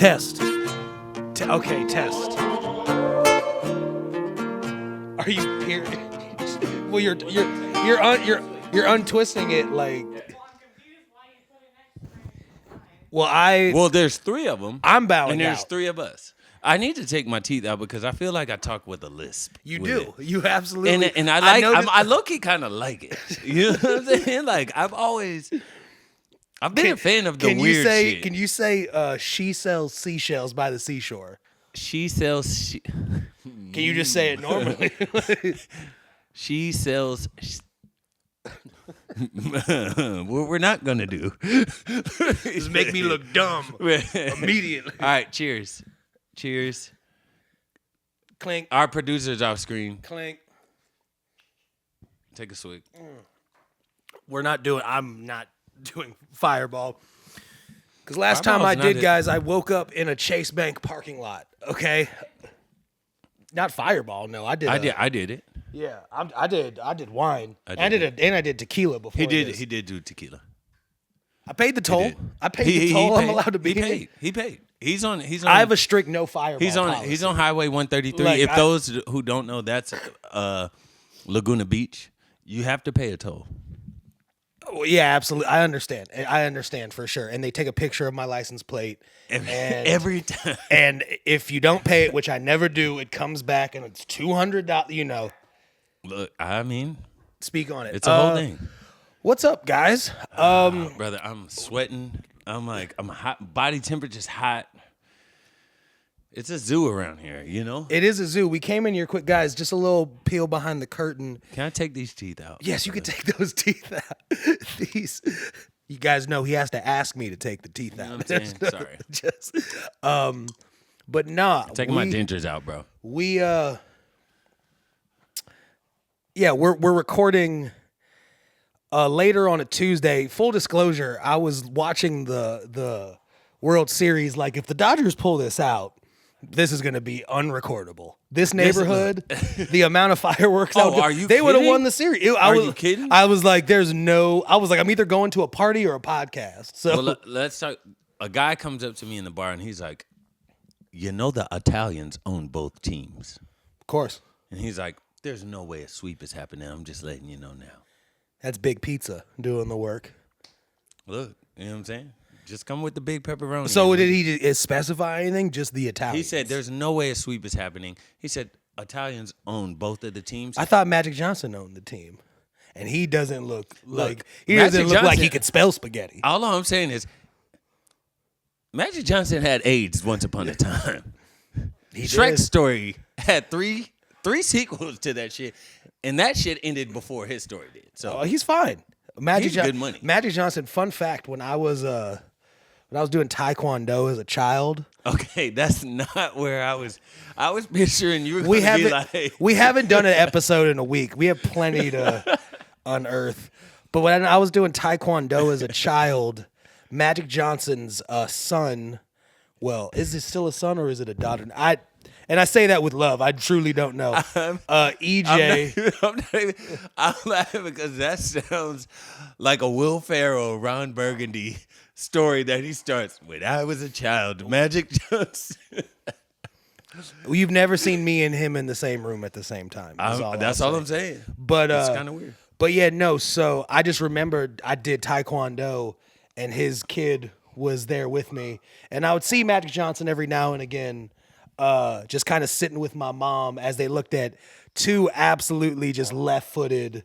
Test. Okay, test. Are you here? Well, you're untwisting it like. Well, there's 3 of them. I'm bowing and there's out. 3 of us. I need to take my teeth out because I feel like I talk with a lisp. You do. It. You absolutely. And I low-key kind of like it. You know what I'm saying? Like I've been a fan of the weird shit. Can you say she sells seashells by the seashore? She sells. Can you just say it normally? She sells. What we're not gonna do is make me look dumb immediately. All right, cheers. Cheers. Clink. Our producer's off screen. Clink. Take a swig. I'm not doing Fireball. Because last time I did, guys, I woke up in a Chase Bank parking lot. Okay. Not Fireball. No, I did. I did it. Yeah, I did wine. I did tequila before. He did do tequila. I paid the toll. I paid the toll. I'm allowed to be. He paid. He's on. I have a strict no Fireball. He's on Highway 133. Like, those who don't know, that's Laguna Beach. You have to pay a toll. Oh, yeah, absolutely. I understand for sure. And they take a picture of my license plate every time. And if you don't pay it, which I never do, it comes back and it's $200. You know. Look, I mean, speak on it. It's a whole thing. What's up, guys? Brother, I'm sweating. I'm hot. Body temperature's hot. It's a zoo around here, you know? It is a zoo. We came in here quick, guys. Just a little peel behind the curtain. Can I take these teeth out? Yes, you can take those teeth out. You guys know he has to ask me to take the teeth out. You know what I'm saying? Sorry. But nah. Taking my dentures out, bro. We're recording later on a Tuesday. Full disclosure, I was watching the World Series. Like, if the Dodgers pull this out, this is going to be unrecordable. This neighborhood, the amount of fireworks they would have won the series. Are you kidding? I was like, I'm either going to a party or a podcast. So well, let's talk. A guy comes up to me in the bar and he's like, you know, the Italians own both teams. Of course. And he's like, there's no way a sweep is happening. I'm just letting you know now. That's Big Pizza doing the work. Look, you know what I'm saying? Just come with the big pepperoni. So did he specify anything? Just the Italians? He said there's no way a sweep is happening. He said Italians own both of the teams. I thought Magic Johnson owned the team. And he doesn't look like he could spell spaghetti. All I'm saying is Magic Johnson had AIDS once upon a time. Shrek's story had three sequels to that shit. And that shit ended before his story did. So he's fine. He's good money. Magic Johnson, fun fact, when I was doing Taekwondo as a child. Okay, that's not where I was picturing you were going to be like. We haven't done an episode in a week. We have plenty to unearth. But when I was doing Taekwondo as a child, Magic Johnson's son, well, is it still a son or is it a daughter? And I say that with love. I truly don't know. EJ. I'm laughing because that sounds like a Will Ferrell, Ron Burgundy story that he starts, when I was a child, Magic Johnson. You've never seen me and him in the same room at the same time. That's all I'm saying. But it's kind of weird. But yeah, no. So I just remembered I did Taekwondo and his kid was there with me. And I would see Magic Johnson every now and again. Just kind of sitting with my mom as they looked at 2 absolutely just left-footed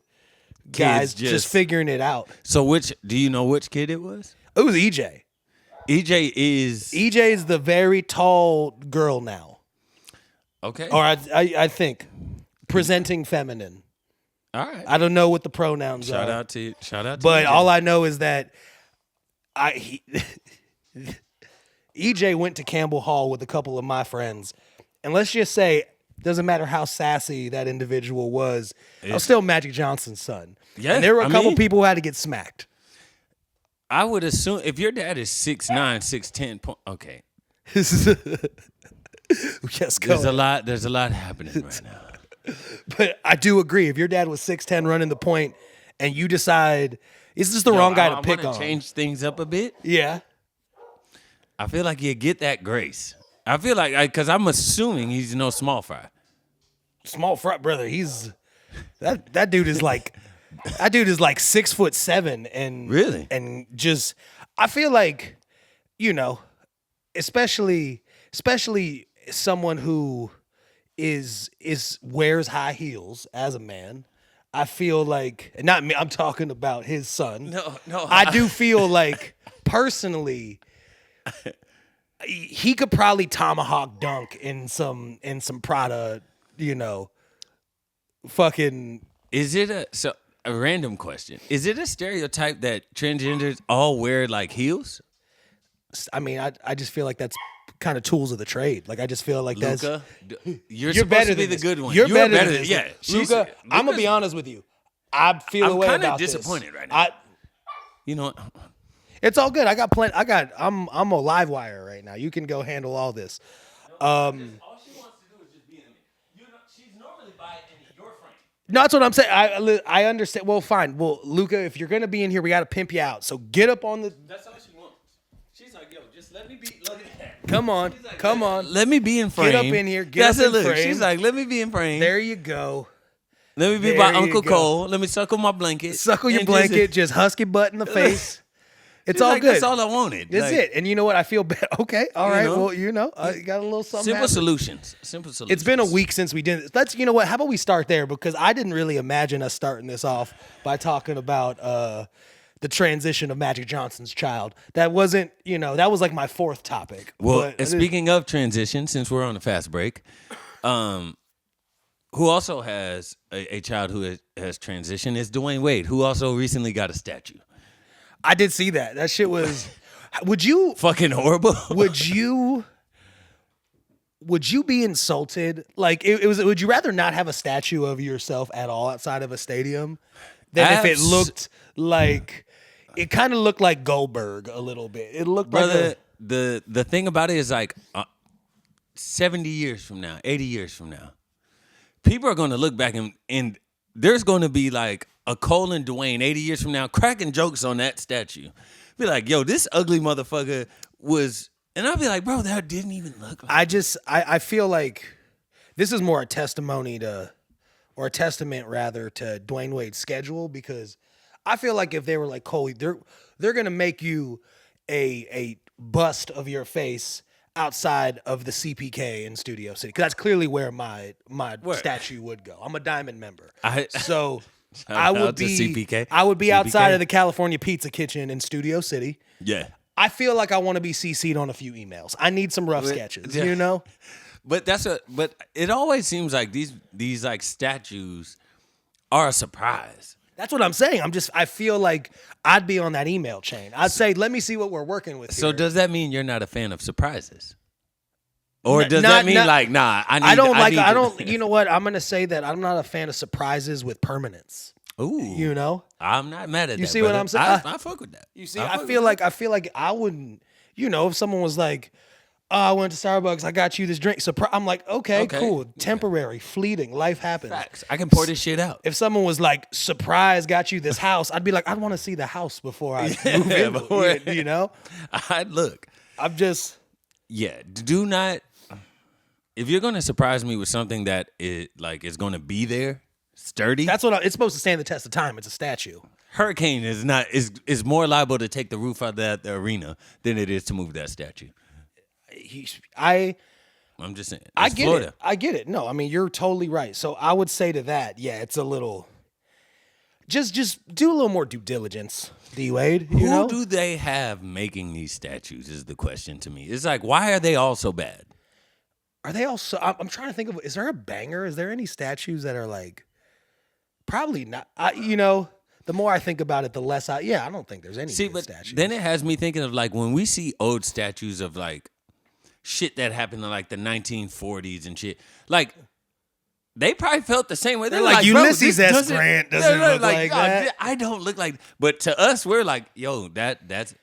guys just figuring it out. So do you know which kid it was? It was EJ. EJ is the very tall girl now. Okay. Or I think presenting feminine. All right. I don't know what the pronouns are. Shout out to you. But all I know is that EJ went to Campbell Hall with a couple of my friends. And let's just say, doesn't matter how sassy that individual was, I was still Magic Johnson's son. Yeah, and there were a couple people who had to get smacked. I would assume, if your dad is 6'9", 6'10", okay. Yes, go. There's a lot happening right now. But I do agree. If your dad was 6'10", running the point, and you decide, is this the wrong guy to pick on? I want to change things up a bit. Yeah. I feel like you get that grace. I feel like, because I'm assuming he's no small fry. Small fry, brother. He's that dude is like 6'7" and Really? and just I feel like, especially someone who is wears high heels as a man. I feel like, not me, I'm talking about his son. No. I do feel like personally he could probably tomahawk dunk in some Prada, fucking. Is it a random question? Is it a stereotype that transgenders all wear like heels? I mean, I just feel like that's kind of tools of the trade. Like I just feel like Luka, you're you're supposed better to be than the this. good one. You're better than this. Yeah, Luka, I'm gonna be honest with you. I feel a way I'm kind about of this. disappointed right now. You know what? It's all good. I'm a live wire right now. You can go handle all this. All she wants to do is just be in it. She's normally by in your frame. No, that's what I'm saying. I understand. Well, fine. Well, Luka, if you're gonna be in here, we gotta pimp you out. So get up on the. That's all she wants. She's like, yo, just let me be. Look at that. Come on, Like, come on. Let me be in frame. Get up in here. Get That's up it, in look. frame. She's like, let me be in frame. There you go. Let me be There by you Uncle go. Cole. Let me suckle my blanket. Suckle your And blanket. Just husky butt in the face. It's She's all like, good. That's all I wanted. That's Like, it. And you know what? I feel bad. Okay. All right. know? Well, you got a little something. Simple happening. solutions. Simple solutions. It's been a week since we did this. You know what? How about we start there? Because I didn't really imagine us starting this off by talking about the transition of Magic Johnson's child. That wasn't, that was like my fourth topic. Well, But speaking of transition, since we're on a fast break, who also has a child who has transitioned is Dwayne Wade, who also recently got a statue. I did see that. That shit was. Would you Fucking horrible. Would you be insulted? Like it was. Would you rather not have a statue of yourself at all outside of a stadium than if it looked like? It kind of looked like Goldberg a little bit. It looked Brother, like the thing about it is like 70 years from now, 80 years from now, people are going to look back and there's going to be like a Cole and Dwayne 80 years from now cracking jokes on that statue. Be like, yo, this ugly motherfucker was, and I'll be like, bro, that didn't even look like. I feel like this is more a testimony to, or a testament rather, to Dwayne Wade's schedule, because I feel like if they were like, Cole, they're gonna make you a bust of your face outside of the CPK in Studio City, because that's clearly where my statue would go. I'm a Diamond member, so I would be CPK. I would be CPK. outside of the California Pizza Kitchen in Studio City. Yeah. I feel like I want to be CC'd on a few emails. I need some rough sketches, But but it always seems like these like statues are a surprise. That's what I'm saying. I feel like I'd be on that email chain. I'd say, let me see what we're working with So here. does that mean you're not a fan of surprises? Or does that mean like, nah, I don't, you know what? I'm going to say that I'm not a fan of surprises with permanence. Ooh. I'm not mad at that. You see what I'm saying? I fuck with that. You see, I feel like I wouldn't, if someone was like, oh, I went to Starbucks, I got you this drink. I'm like, okay, cool. Temporary, fleeting, life happens. Facts. I can pour this shit out. If someone was like, surprise, got you this house, I'd be like, I want to see the house before I move in. I'd look. I'm just. Yeah, do not. If you're going to surprise me with something that is going to be there, sturdy. That's what it's supposed to stand the test of time. It's a statue. Hurricane is more liable to take the roof out of the arena than it is to move that statue. I'm just saying. I get Florida. it. I get it. No, I mean, you're totally right. So I would say to that, yeah, it's a little. Just do a little more due diligence, D Wade. Who do they have making these statues is the question to me. It's like, why are they all so bad? Are they all so? I'm trying to think of. Is there a banger? Is there any statues that are like? Probably not. The more I think about it, the less I don't think there's any good statues. Then it has me thinking of like when we see old statues of like shit that happened in like the 1940s and shit. Like they probably felt the same way. They're like Ulysses S. Grant doesn't look like that. I don't look like. But to us, we're like, yo, that's.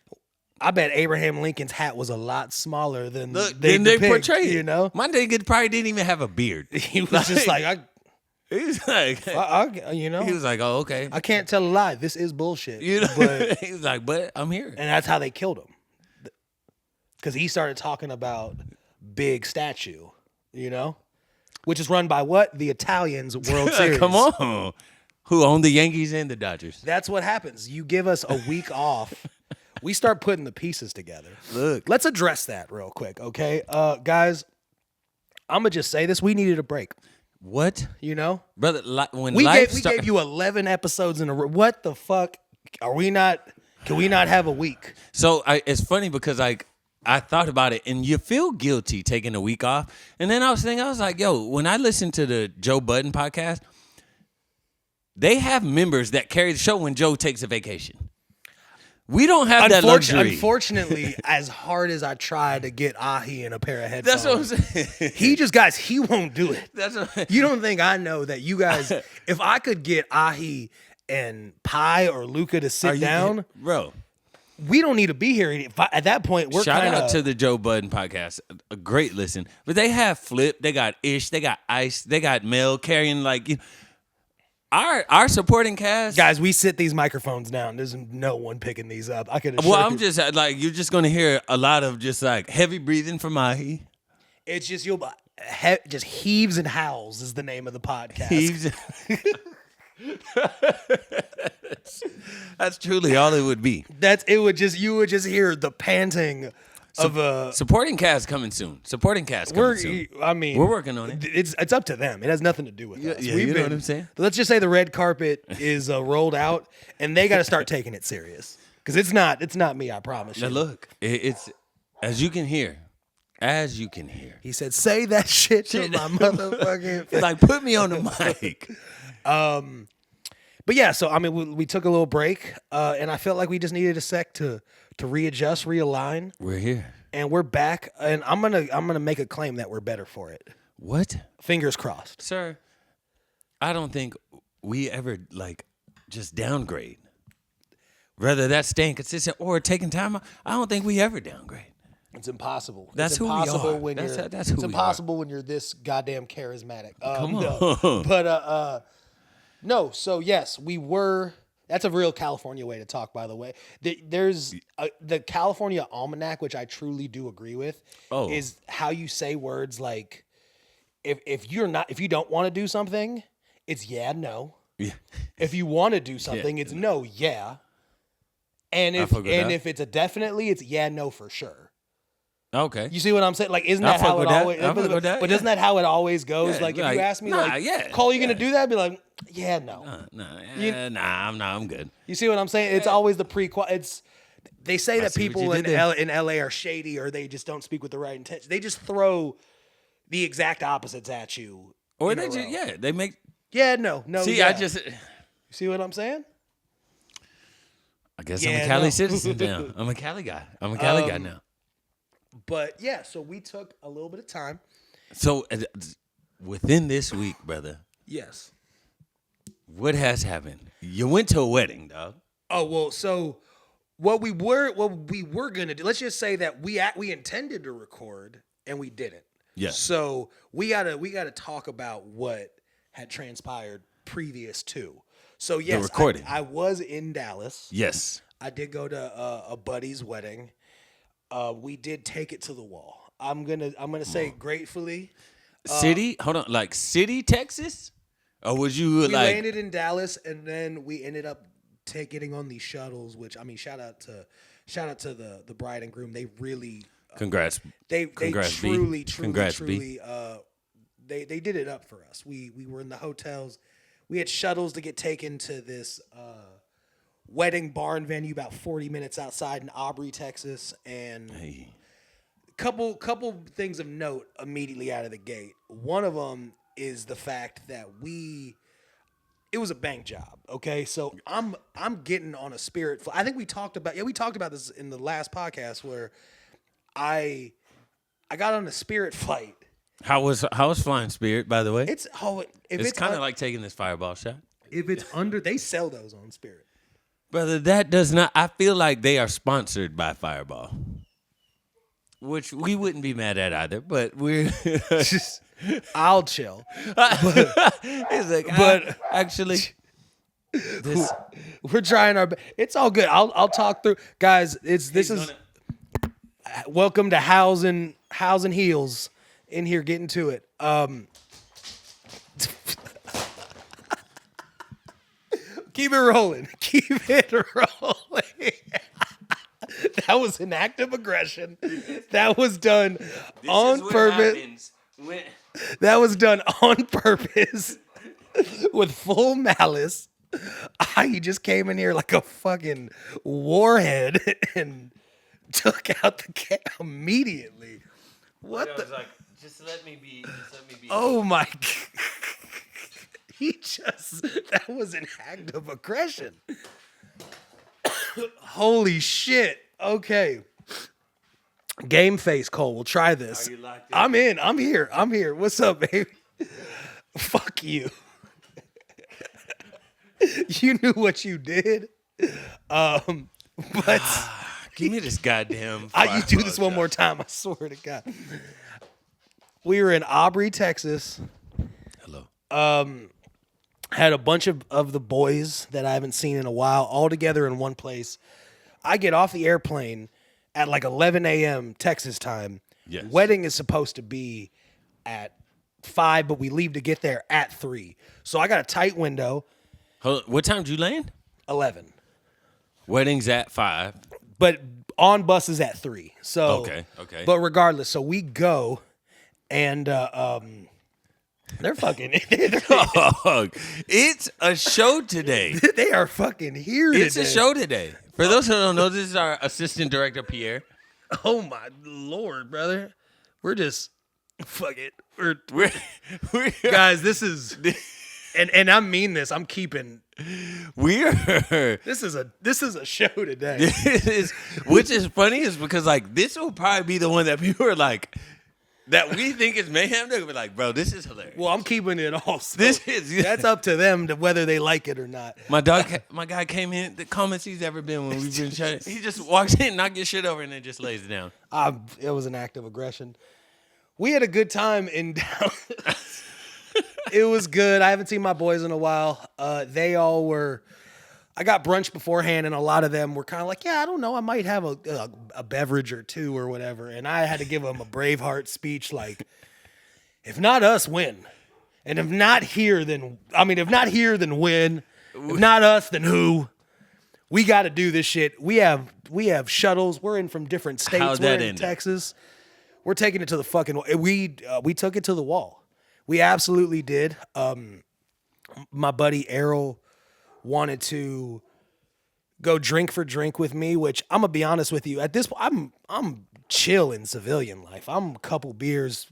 I bet Abraham Lincoln's hat was a lot smaller than they depict, portrayed. My nigga probably didn't even have a beard. He was just like, he's like, he was like, oh, okay. I can't tell a lie. This is bullshit. But he was like, but I'm here. And that's how they killed him. because he started talking about Big Statue, which is run by what? The Italians World Series. Come on. Who own the Yankees and the Dodgers? That's what happens. You give us a week off. We start putting the pieces together. Look. Let's address that real quick, okay? Guys, I'm going to just say this. We needed a break. What? Brother, when we gave you 11 episodes in a row. What the fuck? Can we not have a week? So it's funny because I thought about it, and you feel guilty taking a week off. And then I was like, yo, when I listen to the Joe Budden podcast, they have members that carry the show when Joe takes a vacation. We don't have that luxury. Unfortunately, as hard as I try to get Ahi in a pair of headphones, that's what I'm saying. He won't do it. You don't think I know that you guys, if I could get Ahi and Pi or Luca to sit down, bro, we don't need to be here. At that point, we're shout out to the Joe Budden podcast. A great listen. But they have Flip, they got Ish, they got Ice, they got Mel carrying our supporting cast. Guys, we sit these microphones down. There's no one picking these up. I could. Well, I'm just you're just gonna hear a lot of just heavy breathing from Ahi. It's just just heaves and howls is the name of the podcast. Heaves. That's truly all it would be. You would just hear the panting of a supporting cast coming soon. I mean, we're working on it. It's up to them. It has nothing to do with us. Yeah, you know what I'm saying? Let's just say the red carpet is rolled out, and they got to start taking it serious because it's not me. I promise you. Now look, it's as you can hear. He said, "Say that shit to my motherfucking face." Put me on the mic. But yeah, so I mean, we took a little break, and I felt like we just needed a sec to readjust, realign. We're here, and we're back, and I'm gonna make a claim that we're better for it. What? Fingers crossed, sir. I don't think we ever just downgrade. Whether that's staying consistent or taking time out, I don't think we ever downgrade. It's impossible. That's it's who impossible we are. It's impossible when you're this goddamn charismatic. Come on. No. But no. So yes, we were. That's a real California way to talk, by the way. There's the California Almanac, which I truly do agree with. Oh. Is how you say words like, if you don't want to do something, it's yeah, no. Yeah. If you want to do something, it's no, yeah. And if it's a definitely, it's yeah, no for sure. Okay. You see what I'm saying? Isn't that how it always? But isn't that how it always goes? Yeah, if you ask me, yeah, Cole, you gonna do that? I'd be like, yeah, no. I'm good. You see what I'm saying? It's always the they say that people in LA are shady or they just don't speak with the right intention. They just throw the exact opposites at you. Or they just they make no. See, yeah. you see what I'm saying? I guess I'm a Cali citizen now. I'm a Cali guy. I'm a Cali guy now. But yeah, so we took a little bit of time. So within this week, brother. Yes. What has happened? You went to a wedding, dog. Oh well, so what we were gonna do. Let's just say that we intended to record and we didn't. Yeah. So we gotta talk about what had transpired previous to. So yes, the recording. I was in Dallas. Yes. I did go to a buddy's wedding. We did take it to the wall. I'm gonna say gratefully. City? Hold on, City, Texas? Or was you we landed in Dallas and then we ended up getting on these shuttles, which I mean, shout out to the bride and groom. They really congrats. They truly they did it up for us. We were in the hotels. We had shuttles to get taken to this wedding barn venue about 40 minutes outside in Aubrey, Texas, and couple things of note immediately out of the gate. One of them is the fact that it was a bank job, okay? So I'm getting on a Spirit flight. I think we talked about this in the last podcast where I got on a Spirit flight. How was flying Spirit, by the way? It's kind of like taking this fireball shot. If it's under, they sell those on Spirit. Brother, that does not. I feel like they are sponsored by Fireball, which we wouldn't be mad at either. But we're I'll chill. But actually, we're trying our best. It's all good. I'll talk through, guys. welcome to Hows and Heels in here getting to it. Keep it rolling. Keep it rolling. That was an act of aggression. That was done on purpose. That was done on purpose with full malice. You just came in here like a fucking warhead and took out the cat immediately. What the? Like, just let me be. Oh my God. That was an act of aggression. Holy shit. Okay. Game face, Cole. We'll try this. Are you locked in? I'm in. I'm here. What's up, baby? Fuck you. You knew what you did. But give me this goddamn. you do this one more time. I swear to God. We were in Aubrey, Texas. Hello. Had a bunch of the boys that I haven't seen in a while all together in one place. I get off the airplane at like 11 a.m. Texas time. Yes. Wedding is supposed to be at 5, but we leave to get there at 3. So I got a tight window. What time did you land? 11. Wedding's at 5. But on buses at 3. So Okay. But regardless, so we go and they're fucking. Dog, it's a show today. They are fucking here It's today. a show today. For those who don't know, this is our assistant director, Pierre. Oh my Lord, brother. We're just fuck it. We're Guys, this is and I mean this. I'm keeping. We're This is a show today. which is funny is because like this will probably be the one that people are like that we think is mayhem. They'll be like, bro, this is hilarious. Well, I'm keeping it all. So That's up to them to whether they like it or not. My guy came in. The comments he's ever been when we've been trying. He just walks in, knock your shit over, and then just lays it down. It was an act of aggression. We had a good time in Dallas. It was good. I haven't seen my boys in a while. They all were. I got brunch beforehand, and a lot of them were kind of like, yeah, I don't know. I might have a beverage or two or whatever. And I had to give them a Braveheart speech like, if not us, win. And if not here, then win. If not us, then who? We got to do this shit. We have shuttles. We're in from different states. How'd We're that in end Texas. We're taking it to the fucking. We took it to the wall. We absolutely did. My buddy Errol wanted to go drink for drink with me, which I'm gonna be honest with you. At this point, I'm chill in civilian life. I'm a couple beers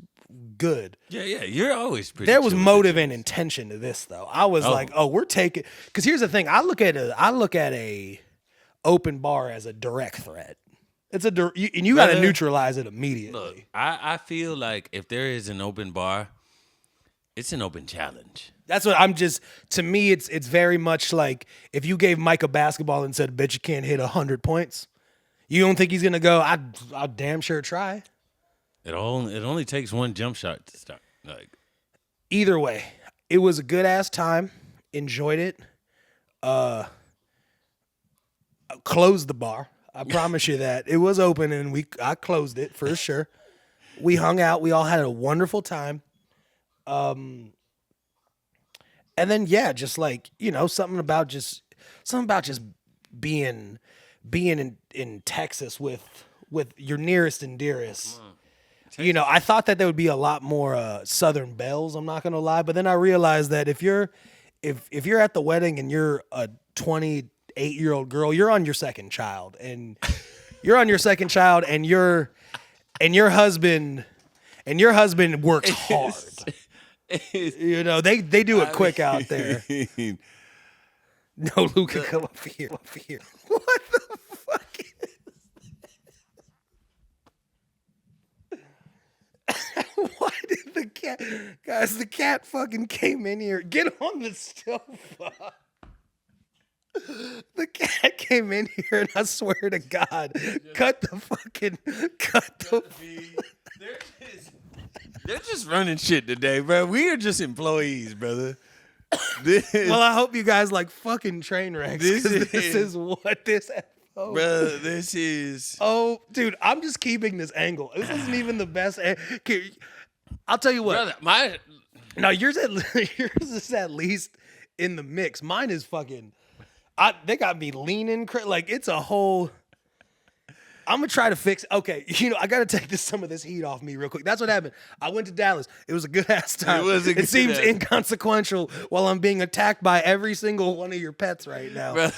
good. Yeah, you're always pretty. There was chill with motive it. and intention to this, though. I was like, oh, we're taking. Because here's the thing: I look at a open bar as a direct threat. It's and you got to neutralize it immediately. Look, I feel like if there is an open bar, it's an open challenge. That's what I'm just. To me, it's very much like if you gave Mike a basketball and said, "Bet you can't hit 100 points." You don't think he's gonna go? I'll damn sure try. It only takes one jump shot to start. Like Either way, it was a good ass time. Enjoyed it. Closed the bar. I promise you that. It was open and I closed it for sure. We hung out. We all had a wonderful time. And then just like, something about just being in Texas with your nearest and dearest. I thought that there would be a lot more Southern belles, I'm not gonna lie, but then I realized that if you're at the wedding and you're a 28-year-old girl, you're on your second child, and your husband works hard. They do it quick out there. No, Luca, come up here. What the fuck is Why did the cat... Guys, the cat fucking came in here. Get on the stove. The cat came in here, and I swear to God, cut the... They're just running shit today, bro. We are just employees, brother. Well, I hope you guys like fucking train wrecks. This is what this... Bro, this is. Oh, dude, I'm just keeping this angle. This isn't even the best. I'll tell you what. Brother, Now yours is at least in the mix. Mine is fucking. They got me leaning like it's a whole. I'm gonna try to fix. Okay, I gotta take some of this heat off me real quick. That's what happened. I went to Dallas. It was a good ass time. It seems inconsequential while I'm being attacked by every single one of your pets right now. But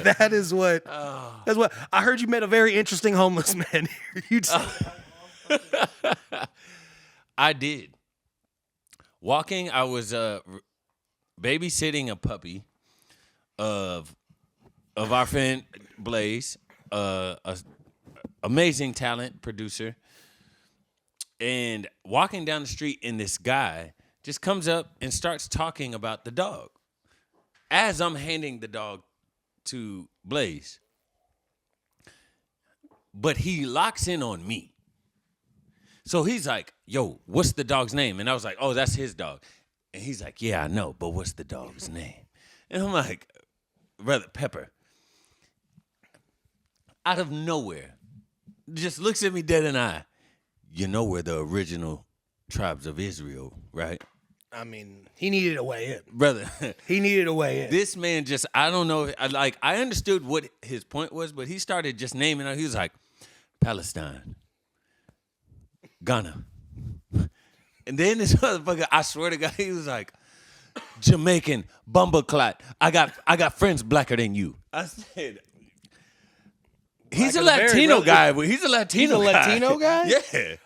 that is what. That's what I heard. You met a very interesting homeless man here. I did. Walking, I was babysitting a puppy of our friend Blaze, amazing talent producer, and walking down the street, and this guy just comes up and starts talking about the dog as I'm handing the dog to Blaze. But he locks in on me. So he's like, yo, what's the dog's name? And I was like, oh, that's his dog. And he's like, yeah, I know, but what's the dog's name? And I'm like, brother, Pepper, out of nowhere, just looks at me dead in the eye. You know we're the original tribes of Israel, right? I mean, he needed a way in. Brother. He needed a way in. This man just, I don't know, I understood what his point was, but he started just naming it. He was like, Palestine, Ghana. And then this motherfucker, I swear to God, he was like, Jamaican, bumbleclot. I got friends blacker than you. I said, he's a Latino guy. He's a Latino guy? Yeah.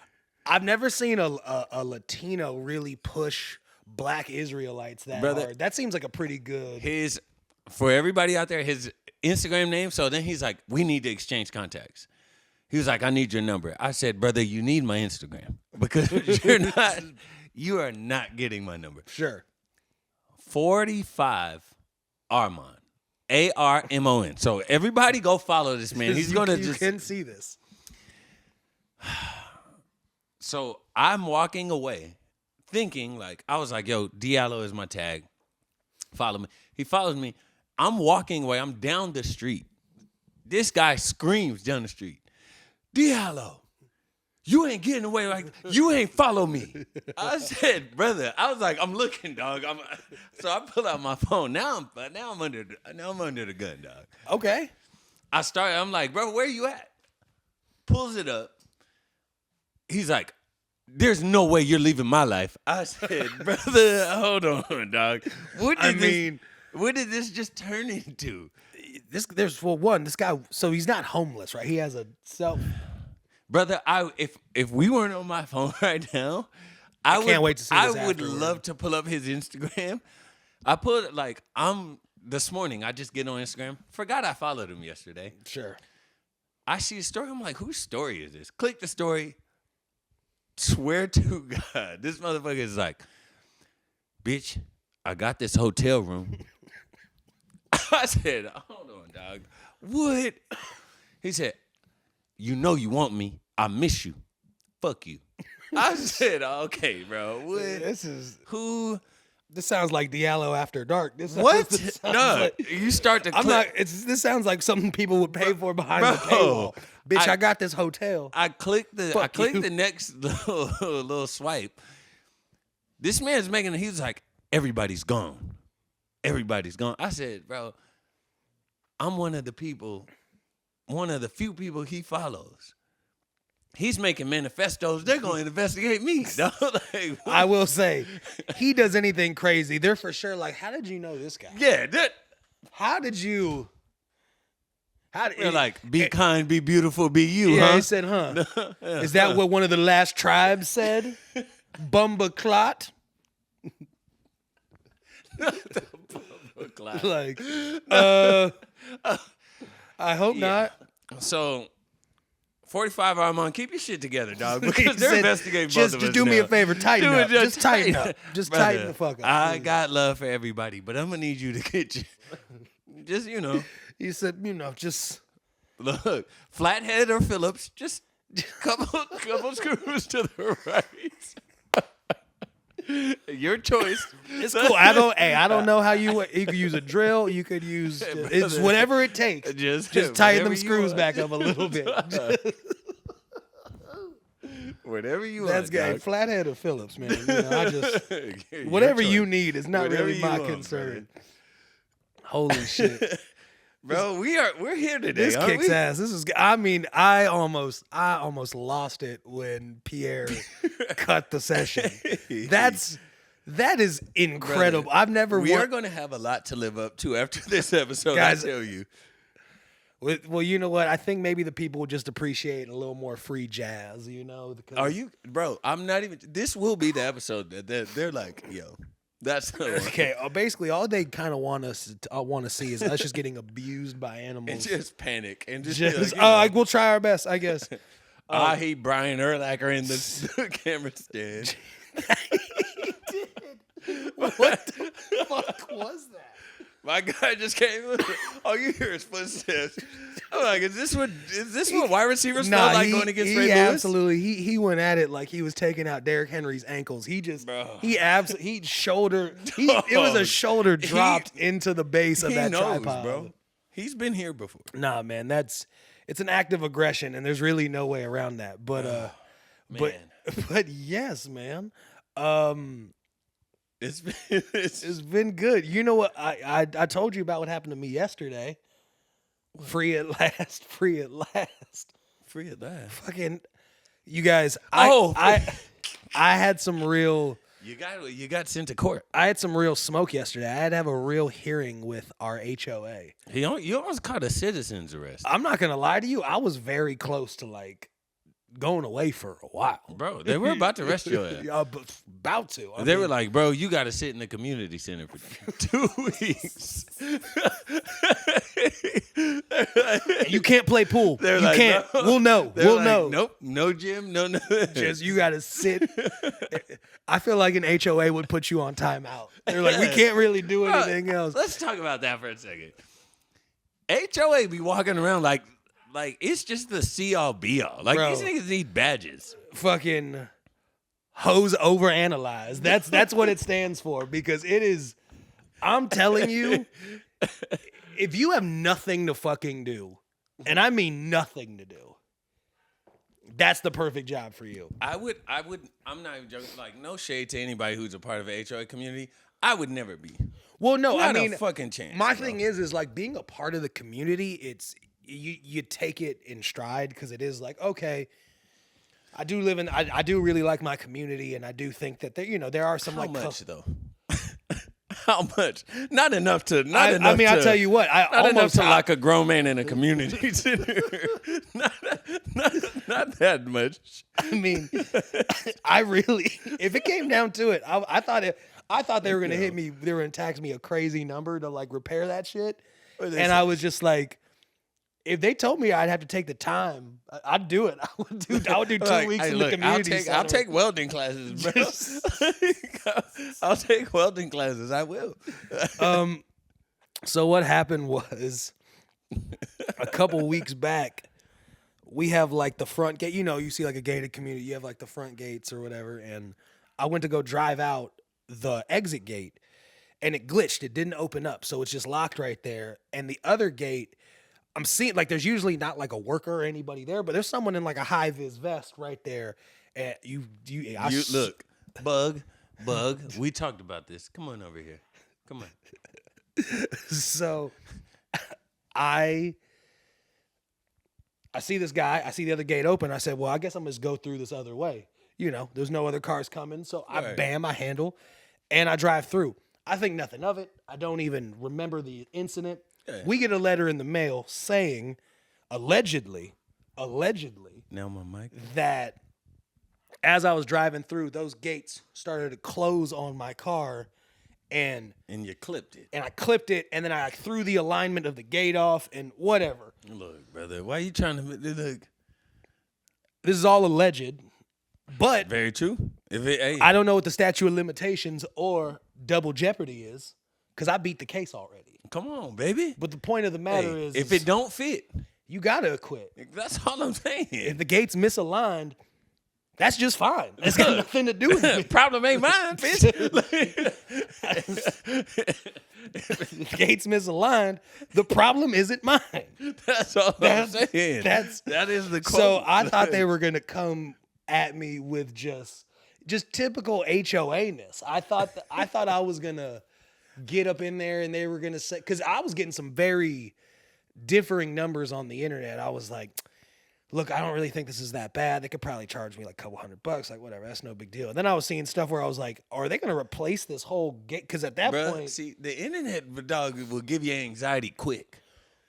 I've never seen a Latino really push black Israelites that hard. That seems like a pretty good. For everybody out there, his Instagram name, so then he's like, we need to exchange contacts. He was like, I need your number. I said, brother, you need my Instagram because you are not getting my number. Sure. 45 Armon. ARMON. So everybody go follow this man. He's going to just. You can see this. So I'm walking away thinking I was like, yo, Diallo is my tag. Follow me. He follows me. I'm walking away. I'm down the street. This guy screams down the street, Diallo, you ain't getting away you ain't follow me. I said, brother, I was like, I'm looking, dog. So I pull out my phone. Now I'm under the gun, dog. Okay. I'm like, bro, where you at? Pulls it up. He's like, there's no way you're leaving my life. I said, brother, hold on, dog. What did this just turn into? This guy, so he's not homeless, right? He has a self. Brother, if we weren't on my phone right now, I can't wait to see this I would love to pull up his Instagram. I put this morning, I just get on Instagram. Forgot I followed him yesterday. Sure. I see a story. I'm like, whose story is this? Click the story. Swear to God, this motherfucker is like, bitch, I got this hotel room. I said, hold on, dog. What? He said, you know you want me. I miss you. Fuck you. I said, okay, bro. What? This sounds like Diallo After Dark. What? No, you start to click. This sounds like something people would pay for behind the paywall. Bitch, I got this hotel. I clicked the next little swipe. This man's making it. He was like, everybody's gone. Everybody's gone. I said, bro, I'm one of the few people he follows. He's making manifestos. They're going to investigate me. I will say, he does anything crazy, they're for sure like, how did you know this guy? Yeah. How did you? They're like, be kind, be beautiful, be you, yeah, huh? He said, huh? Is that what one of the last tribes said? Bumba-clot? Like, I hope not. So, 45 Armon, keep your shit together, dog. Because they're investigating both of us. Just do me a favor, tighten up. Just tighten up. Just tighten the fuck up. I got love for everybody, but I'm gonna need you to get you. Just He said, just look, flathead or Phillips, just couple screws to the right. Your choice. It's cool. I don't know how you could use a drill. You could use it's whatever it takes. Just tighten them screws back up a little bit. Whatever you That's want. good. Flathead or Phillips, man. You know, I just whatever you need is not really my concern. Bro. Holy shit. Bro, we're here today. This kicks ass. This is. I mean, I almost lost it when Pierre cut the session. That is incredible. Brother, I've never. We are going to have a lot to live up to after this episode. Guys, I tell you. Well, you know what? I think maybe the people will just appreciate a little more free jazz. You know? Are you, bro? I'm not even. This will be the episode that they're like, yo. That's the one. Okay. Basically, all they kind of want to see is us just getting abused by animals and just panic and just we'll try our best, I guess. I hate Brian Urlacher in the camera stand. He did. What the fuck was that? My guy just came. All you hear is footsteps. I'm like, is this what wide receivers feel like going against Ray Lewis? Absolutely. He went at it like he was taking out Derrick Henry's ankles. It was a shoulder dropped into the base of that tripod. Bro. He's been here before. Nah, man, it's an act of aggression, and there's really no way around that. But but yes, man. It's been good. You know what? I told you about what happened to me yesterday. What? Free at last. Free at last. Free at last. Fucking, you guys. I had some real. You got sent to court. I had some real smoke yesterday. I had to have a real hearing with our HOA. You almost caught a citizen's arrest. I'm not gonna lie to you. I was very close to going away for a while. Bro, they were about to arrest your ass. About to. They were like, bro, you got to sit in the community center for 2 weeks. You can't play pool. You can't. No. We'll know. We'll know. Nope. No gym. No. Just you got to sit. I feel like an HOA would put you on timeout. They're like, we can't really do anything else. Let's talk about that for a second. HOA be walking around like it's just the see all be all. Like, bro, these niggas need badges. Fucking hose overanalyzed. That's what it stands for, because it is. I'm telling you, if you have nothing to fucking do, and I mean nothing to do, that's the perfect job for you. I'm not even joking. Like, no shade to anybody who's a part of a HOA community. I would never be. Well, no, not I mean, a fucking chance. My thing is like being a part of the community. It's. You take it in stride, because it is like, okay, I do really like my community, and I do think that there are some. How much though? How much? Not enough to. I mean, I'll tell you what. Not enough to lock a grown man in a community center. not that much. I mean, I really. If it came down to it, I thought they were gonna hit me. They were gonna tax me a crazy number to repair that shit, and I was just like. If they told me I'd have to take the time, I'd do it. I would do 2 weeks in the community. I'll take welding classes, bro. I'll take welding classes. I will. So what happened was, a couple weeks back, we have the front gate. You see a gated community. You have the front gates or whatever. And I went to go drive out the exit gate, and it glitched. It didn't open up, so it's just locked right there. And the other gate. I'm seeing there's usually not a worker or anybody there, but there's someone in a high vis vest right there. And you look, bug. We talked about this. Come on over here. Come on. So, I see this guy. I see the other gate open. I said, well, I guess I'm just go through this other way. There's no other cars coming, so I handle, and I drive through. I think nothing of it. I don't even remember the incident. Yeah. We get a letter in the mail saying, allegedly, now my mic, that as I was driving through, those gates started to close on my car, and you clipped it. And I clipped it, and then I threw the alignment of the gate off, and whatever. Look, brother, why are you trying to look? This is all alleged, but very true. I don't know what the statute of limitations or double jeopardy is, because I beat the case already. Come on, baby. But the point of the matter is, if it don't fit, you gotta acquit. That's all I'm saying. If the gate's misaligned, That's just fine. It's got nothing to do with me. Problem ain't mine, bitch. If gates misaligned, the problem isn't mine. That's all I'm saying. That is the quote. So I thought they were gonna come at me with just typical HOA-ness. I thought I was gonna get up in there and they were gonna say, because I was getting some very differing numbers on the internet. I was like, look, I don't really think this is that bad. They could probably charge me like a couple $100, like whatever. That's no big deal. And then I was seeing stuff where I was like, are they going to replace this whole gate? Because at that point, see, the internet dog will give you anxiety quick.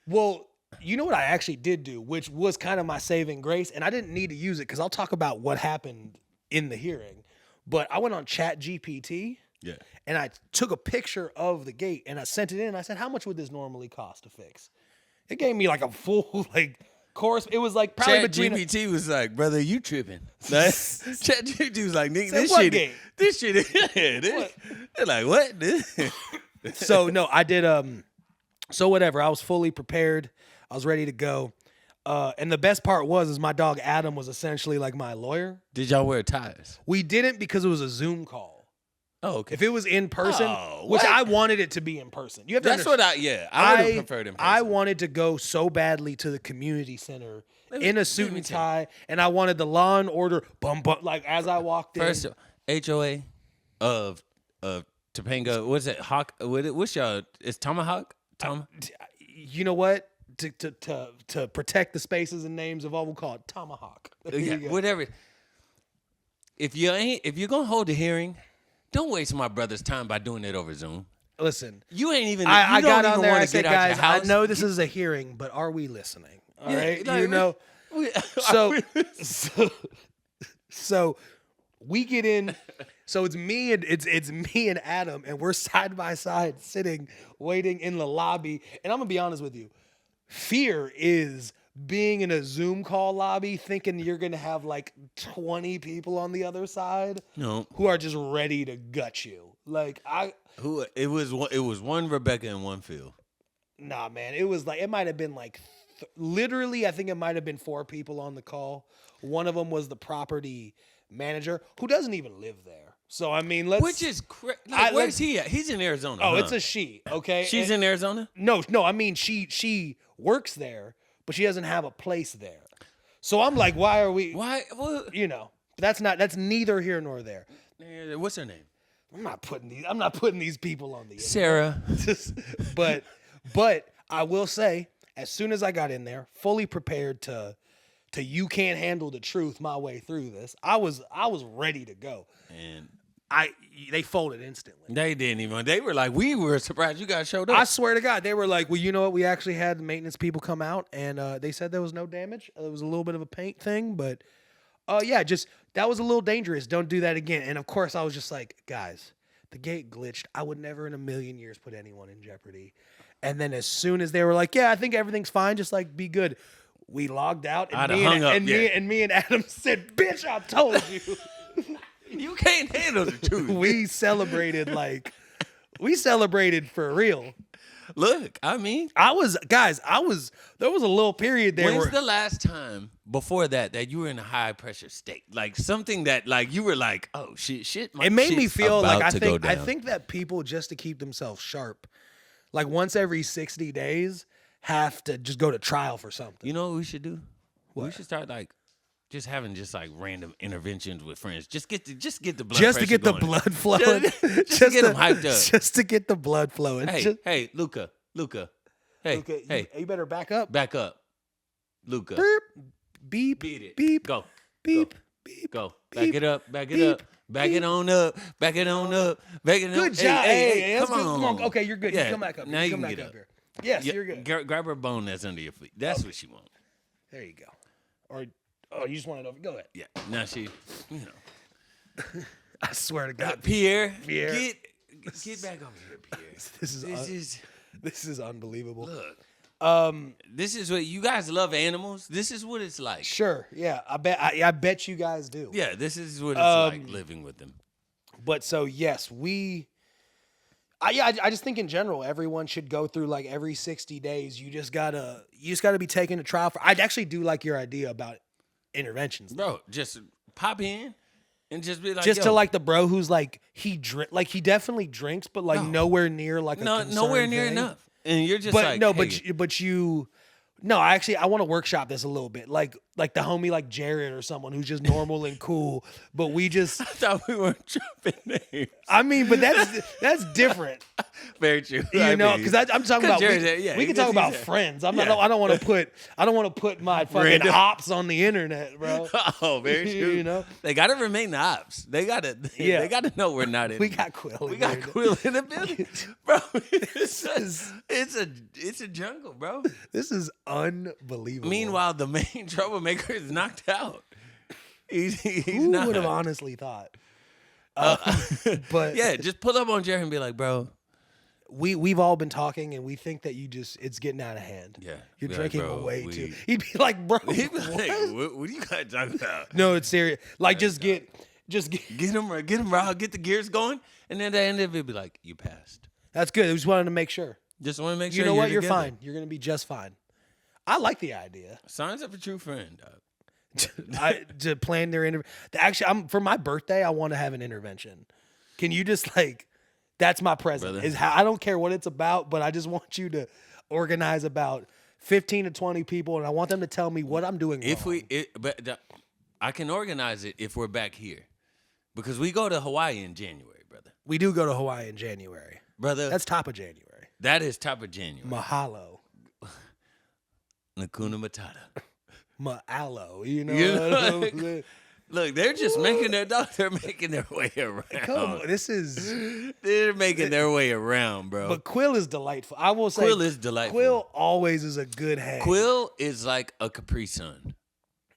Well, you know what I actually did do, which was kind of my saving grace, and I didn't need to use it because I'll talk about what happened in the hearing. But I went on Chat GPT, and I took a picture of the gate and I sent it in. And I said, how much would this normally cost to fix? It gave me like a full course. It was like probably Chat between GPT was like, brother, you tripping. Like, Chat GPT was like, nigga, this shit they're like, what? So no, I did so whatever. I was fully prepared. I was ready to go. And the best part is my dog Adam was essentially like my lawyer. Did y'all wear ties? We didn't because it was a Zoom call. Oh, okay. If it was in person, which I wanted it to be in person. You have to That's what I would have preferred in person. I wanted to go so badly to the community center in a suit and tie, and I wanted the Law and Order bum like as I walked in. First HOA of Topanga, what's it? Hawk? What's y'all? It's Tomahawk? You know what? To protect the spaces and names of all, we'll call it Tomahawk. Yeah, whatever. If you're gonna hold a hearing, don't waste my brother's time by doing it over Zoom. Listen, you ain't even. I got on there. I said, guys, I know this is a hearing, but are we listening? All right, like, you know. So we get in. So it's me and Adam, and we're side by side sitting, waiting in the lobby. And I'm gonna be honest with you, fear is being in a Zoom call lobby thinking you're going to have like 20 people on the other side who are just ready to gut you. Like it was one Rebecca and one Phil. Nah, man, it was like, it might have been like literally, I think it might have been 4 people on the call. One of them was the property manager who doesn't even live there. So I mean, which is where's he at? He's in Arizona. Oh, it's a she. Okay, she's in Arizona. No. I mean, she works there, but she doesn't have a place there. So I'm like, why are we? Why? Well, that's neither here nor there. What's her name? I'm not putting these people on the Sarah. but I will say, as soon as I got in there, fully prepared to you can't handle the truth my way through this, I was ready to go. And they folded instantly. They didn't even. They were like, we were surprised you guys showed up. I swear to God, they were like, well, you know what? We actually had maintenance people come out, and they said there was no damage. It was a little bit of a paint thing, but just that was a little dangerous. Don't do that again. And of course, I was just like, guys, the gate glitched. I would never in a million years put anyone in jeopardy. And then as soon as they were like, yeah, I think everything's fine, just like be good, we logged out, and me and Adam said, bitch, I told you. You can't handle the truth. We celebrated for real. Look, I mean, there was a little period there. When's the last time before that you were in a high pressure state? Like something that like you were like, oh shit. It made me feel like I think that people, just to keep themselves sharp, like once every 60 days have to just go to trial for something. You know what we should do? We should start like just having like random interventions with friends. Just get the blood just to get going. the blood flowing. just to get them hyped up. Just to get the blood flowing. Hey, Luca. Hey, you better back up. Back up, Luca. Beep. Beat it. Beep. Go. Beep. Go. Beep. Go. Beep. Back it up. Back it up. Back it on up. Back it on up. Back it on. Good job. Hey, come on. Okay, you're good. Yeah. You come back up. Now you come can back get up up here. Yes, you're good. Grab her bone that's under your feet. That's what she wants. There you go. Or you just want it over. Go ahead. Yeah. Now she, I swear to God, Pierre, get back over here, Pierre. This is unbelievable. Look, this is what you guys love animals. This is what it's like. Sure, yeah, I bet you guys do. Yeah, this is what it's like living with them. But so yes, I just think in general everyone should go through like every 60 days. You just gotta be taken to trial for. I actually do like your idea about interventions, bro. Just pop in and just be like, just yo, to like the bro who's like he definitely drinks, but like nowhere near like a nowhere near thing. enough. And you're just But like, no, hey. but you. No, actually, I want to workshop this a little bit, like the homie, like Jared or someone who's just normal and cool. But we just, I thought we weren't dropping names. I mean, but that's different, Very true. you know, because I'm talking about Jared, we can talk about friends. I don't want to put my fucking Random. ops on the internet, bro. Oh, very true. You know, they gotta remain the ops. They gotta know we're not in. we got Quill. We got Quill in the building, bro. It's a jungle, bro. This is unbelievable. Meanwhile, the main troublemaker is knocked out. He's who not. would have honestly thought? But Yeah, just pull up on Jerry and be like, bro. We've all been talking, and we think that it's getting out of hand. Yeah, you're be drinking like, bro, way too. He'd be like, bro, He'd be what? like, what do you guys talking about? No, it's serious. Like, just get. Get him riled, get the gears going, and then at the end of it, be like, you passed. That's good. I just wanted to make sure. Just want to make sure. You know what? You're together. fine. You're gonna be just fine. I like the idea. Signs of a true friend, dog. To plan their interview. Actually, for my birthday, I want to have an intervention. Can you just like? That's my present. Brother. Is how I don't care what it's about, but I just want you to organize about 15 to 20 people, and I want them to tell me what I'm doing wrong. I can organize it if we're back here, because we go to Hawaii in January, brother. We do go to Hawaii in January, brother. That's top of January. That is top of January. Mahalo. Nakuna Matata. Mahalo. You know You what know, I'm saying? Look, they're just making they're making their way around. Come on, They're making their way around, bro. But Quill is delightful. I will say Quill is delightful. Quill always is a good hang. Quill is like a Capri Sun.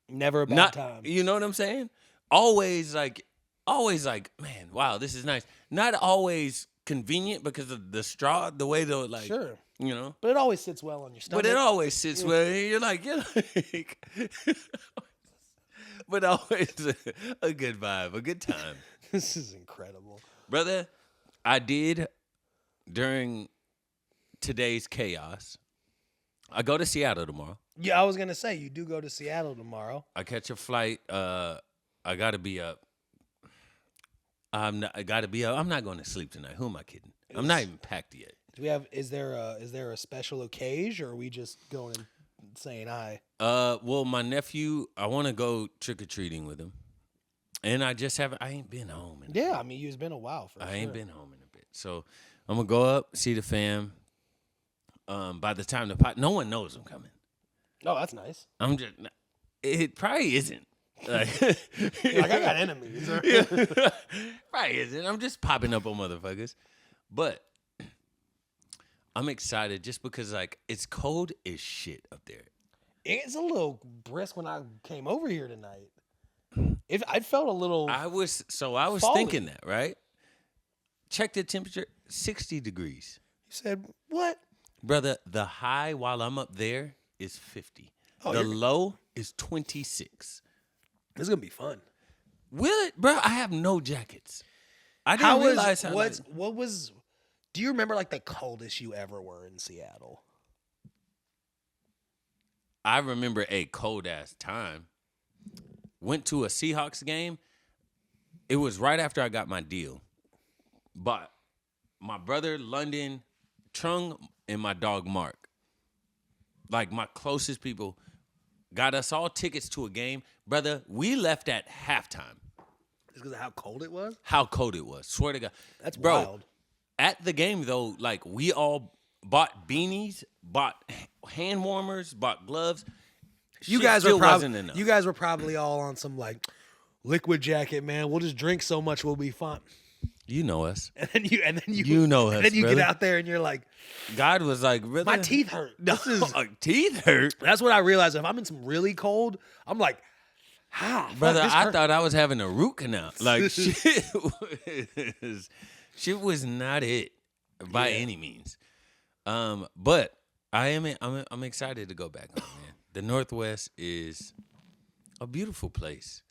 Never a bad time. You know what I'm saying? Always like, man, wow, this is nice. Not always convenient because of the straw, the way though, like, Sure. you know. But it always sits well on your stomach. But it always sits well. You're like, but always a good vibe, a good time. This is incredible. Brother, I did during today's chaos. I go to Seattle tomorrow. Yeah, I was gonna say you do go to Seattle tomorrow. I catch a flight. I gotta be up. I gotta be up. I'm not going to sleep tonight. Who am I kidding? I'm not even packed yet. Do we have? Is there a special occasion, or are we just going and saying hi? Well, my nephew, I want to go trick or treating with him, and I ain't been home. Yeah, I mean, it's been a while for. I ain't been home in a bit, so I'm gonna go up, see the fam. By the time no one knows I'm coming. Oh, that's nice. It probably isn't. Like I got enemies. Probably isn't. I'm just popping up on motherfuckers, but I'm excited just because like it's cold as shit up there. It's a little brisk when I came over here tonight. I felt a little. I was foggy. thinking that, right? Check the temperature, 60 degrees. You said what? Brother, the high while I'm up there is 50. Oh, the low is 26. This is gonna be fun. Will it, bro? I have no jackets. I didn't realize how. What was? Do you remember like the coldest you ever were in Seattle? I remember a cold ass time. Went to a Seahawks game. It was right after I got my deal. But my brother London, Trung, and my dog Mark, like my closest people, got us all tickets to a game. Brother, we left at halftime. Just because of how cold it was? How cold it was. Swear to God. That's Bro, wild. at the game, though, like we all bought beanies, bought hand warmers, bought gloves. You guys were probably all on some like liquid jacket, man. We'll just drink so much we'll be fine. You know us. And then you know us. And then you brother. get out there and you're like, God was like, brother, my teeth hurt. Teeth hurt. That's what I realized. If I'm in some really cold, I'm like, brother, I thought I was having a root canal. Like shit was not it by any means. But I'm excited to go back home, man. The Northwest is a beautiful place.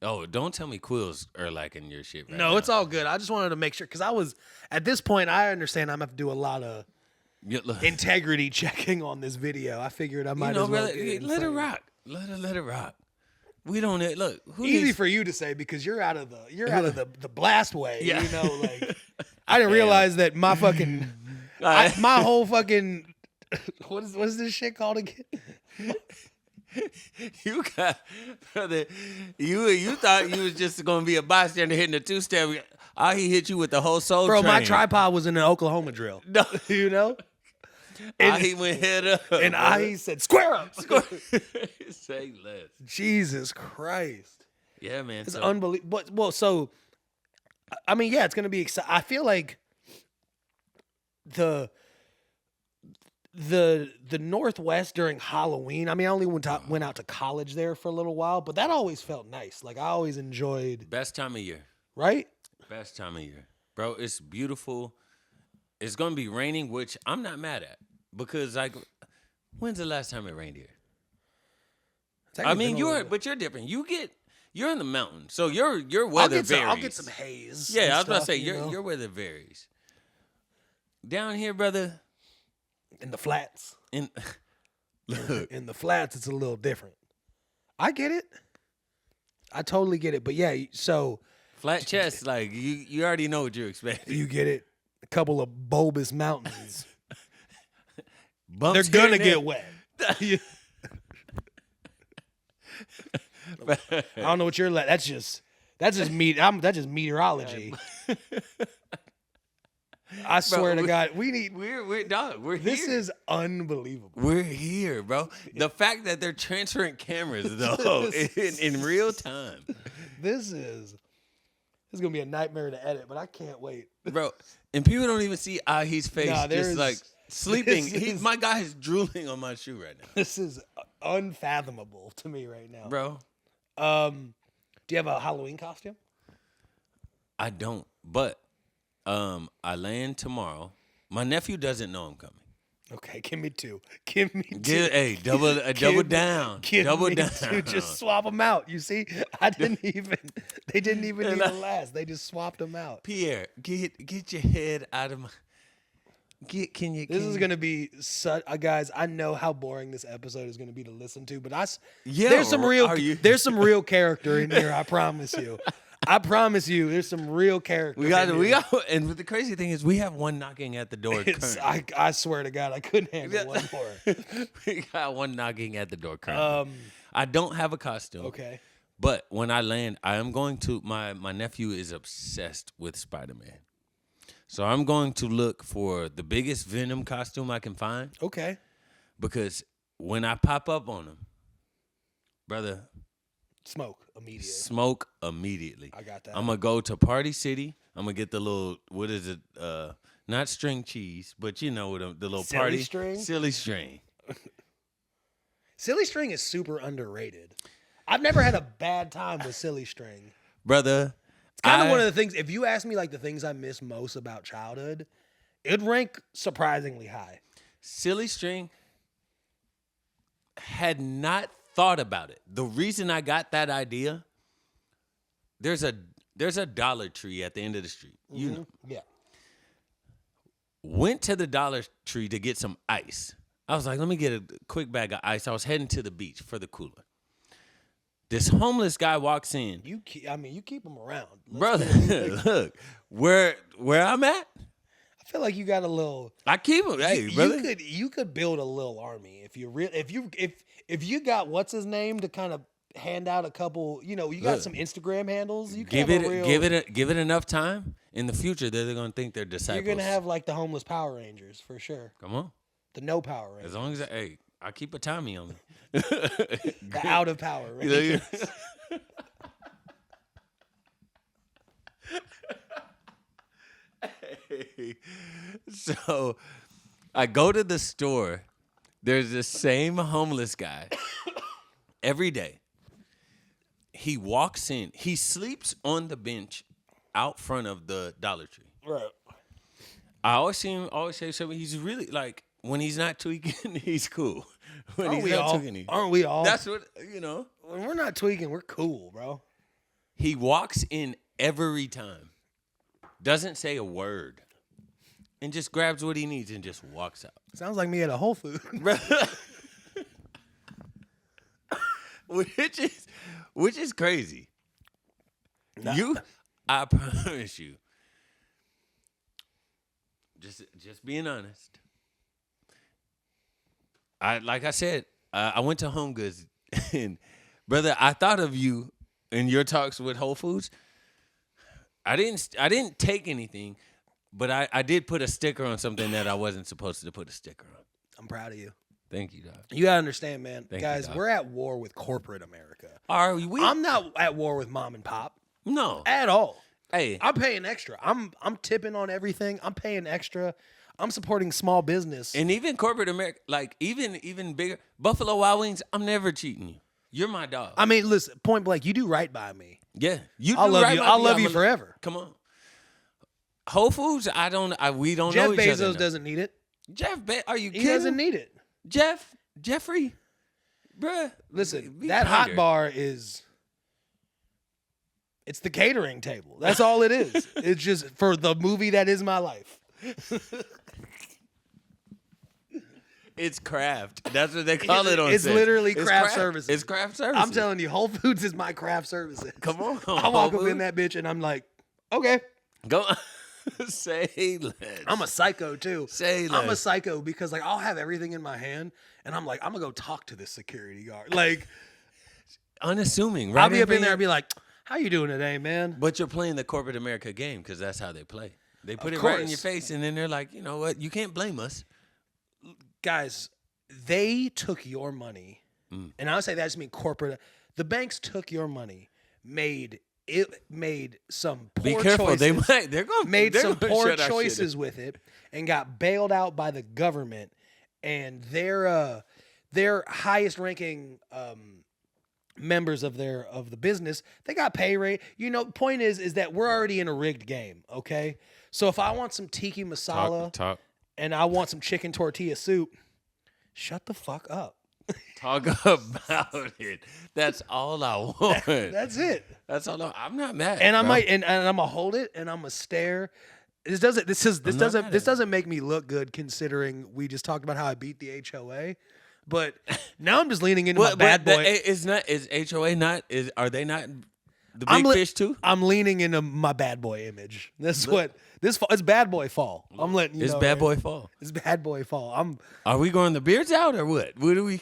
Oh, don't tell me Quills are liking your shit right now. No, it's all good. I just wanted to make sure because at this point, I understand I'm gonna have to do a lot of integrity checking on this video. I figured I might as well. Brother, let it rock. Let it rock. We don't look. Who Easy needs, for you to say because you're out of the blast way. Yeah. You know, like I didn't realize that my fucking my whole fucking what's this shit called again? You got brother. You thought you was just gonna be a bystander hitting a 2-step. He hit you with the whole soul Bro, train. my tripod was in an Oklahoma drill. No. You know? He went head up. And he said, "Square up." Say less. Jesus Christ. Yeah, man. It's unbelievable. Well, so I mean, yeah, it's gonna be exciting. I feel like the Northwest during Halloween. I mean, I only went out to college there for a little while, but that always felt nice. Like I always enjoyed. Best time of year. Right? Best time of year, bro. It's beautiful. It's gonna be raining, which I'm not mad at because like, when's the last time it rained here? I mean, you're different. You're in the mountains, so your weather varies. I'll get some haze. Yeah, I was about to say your weather varies. Down here, brother, in the flats. Look, In the flats, it's a little different. I get it. I totally get it. But yeah, so flat chest, like you already know what you're expecting. you get it. A couple of bulbous mountains. Bumps They're gonna here and get wet. I don't know what you're like. That's just meteorology. I swear to God, we're dog. We're this here. is unbelievable. We're here, bro. The fact that they're transferring cameras though in real time. This is gonna be a nightmare to edit, but I can't wait, bro. And people don't even see Ahi's face, just like sleeping. My guy is drooling on my shoe right now. This is unfathomable to me right now, bro. Do you have a Halloween costume? I don't, but I land tomorrow. My nephew doesn't know I'm coming. Okay, give me two. Give me two. Double down. Double down. Two. Just swap them out. You see, they didn't even need to last. They just swapped them out. Pierre, get your head out of my. This is gonna be such, guys. I know how boring this episode is gonna be to listen to, but there's there's some real character in here. I promise you. I promise you, there's some real character. We got, and the crazy thing is, we have one knocking at the door. I swear to God, I couldn't handle one more. We got one knocking at the door currently. I don't have a costume. Okay. But when I land, I am going to. My nephew is obsessed with Spider-Man, so I'm going to look for the biggest Venom costume I can find. Okay. Because when I pop up on him, brother. Smoke immediately. I got that. I'm going to go to Party City. I'm going to get the little, what is it? Not string cheese, but you know, the little silly party. String? Silly string. Silly string is super underrated. I've never had a bad time with silly string. Brother. It's kind of one of the things, if you ask me like the things I miss most about childhood, it'd rank surprisingly high. Silly string had not thought about it. The reason I got that idea, there's a Dollar Tree at the end of the street. You know. Yeah. Went to the Dollar Tree to get some ice. I was like, let me get a quick bag of ice. I was heading to the beach for the cooler. This homeless guy walks in. You keep them around. Brother, look, where I'm at, I feel like you got a little. I keep him. Hey, brother. You could build a little army if you got what's his name to kind of hand out a couple. You know, you got some Instagram handles. You give it enough time. In the future, they're gonna think they're disciples. You're gonna have like the homeless Power Rangers for sure. Come on, the no Power Rangers. As long as I keep a Tommy on me. The out of Power Rangers. So I go to the store. There's the same homeless guy every day. He walks in. He sleeps on the bench out front of the Dollar Tree. Right. I always see him. Always say something. He's really like when he's not tweaking, he's cool. When Aren't he's we not all? tweaking, Aren't we all? That's what you know. When we're not tweaking, we're cool, bro. He walks in every time, doesn't say a word, and just grabs what he needs and just walks out. Sounds like me at a Whole Foods. which is crazy. Nah. I promise you. Just being honest. Like I said, I went to Home Goods, and brother, I thought of you in your talks with Whole Foods. I didn't take anything, but I did put a sticker on something that I wasn't supposed to put a sticker on. I'm proud of you. Thank you, dog. You gotta understand, man. Thank Guys, you, dog. we're at war with corporate America. Are we? I'm not at war with mom and pop No. at all. Hey, I'm paying extra. I'm tipping on everything. I'm paying extra. I'm supporting small business. and even corporate America, like even bigger, Buffalo Wild Wings, I'm never cheating you. You're my dog. I mean, listen, point blank, you do right by me. Yeah, you. I'll do love right you. by I'll me. love I'm you a- forever. Come on. Whole Foods, we don't Jeff know each other. Bezos enough. doesn't need it. Are you He kidding? doesn't need it. Jeffrey, bruh. Listen, be that kinder. hot bar it's the catering table. That's all it is. It's just for the movie that is my life. It's craft. That's what they call it on It's set. literally craft services. It's craft services. I'm telling you, Whole Foods is my craft services. Come on, I walk Whole up in that bitch and I'm like, okay. Go. Say less. I'm a psycho too. Say I'm a less. psycho because like I'll have everything in my hand and I'm like, I'm gonna go talk to this security guard. Like Unassuming, right? I'll be up in there and be like, how you doing today, man? But you're playing the corporate America game because that's how they play. They put Of it right in course. your face, and then they're like, you know what? You can't blame us. Guys, they took your money, and I would say that just mean corporate. The banks took your money, made some Be poor careful. choices, They're going made some poor shut our shit choices with it, and got bailed out by the government. And their highest ranking members of the business, they got pay rate. You know, point is that we're already in a rigged game. Okay, so if I want some tiki masala Talk and I want some chicken tortilla soup, shut the fuck up. about it. That's all I want. That's it. That's all. I'm not mad. And I bro. might and I'm gonna hold it and I'm gonna stare. This not mad at it. doesn't make me look good considering we just talked about how I beat the HOA. But now I'm just leaning into my bad boy. Is HOA not? Are they not the I'm big fish too? I'm leaning into my bad boy image. It's bad boy fall. I'm letting you It's know. bad right? boy fall. It's bad boy fall. Are we growing the beards out or what? What do we?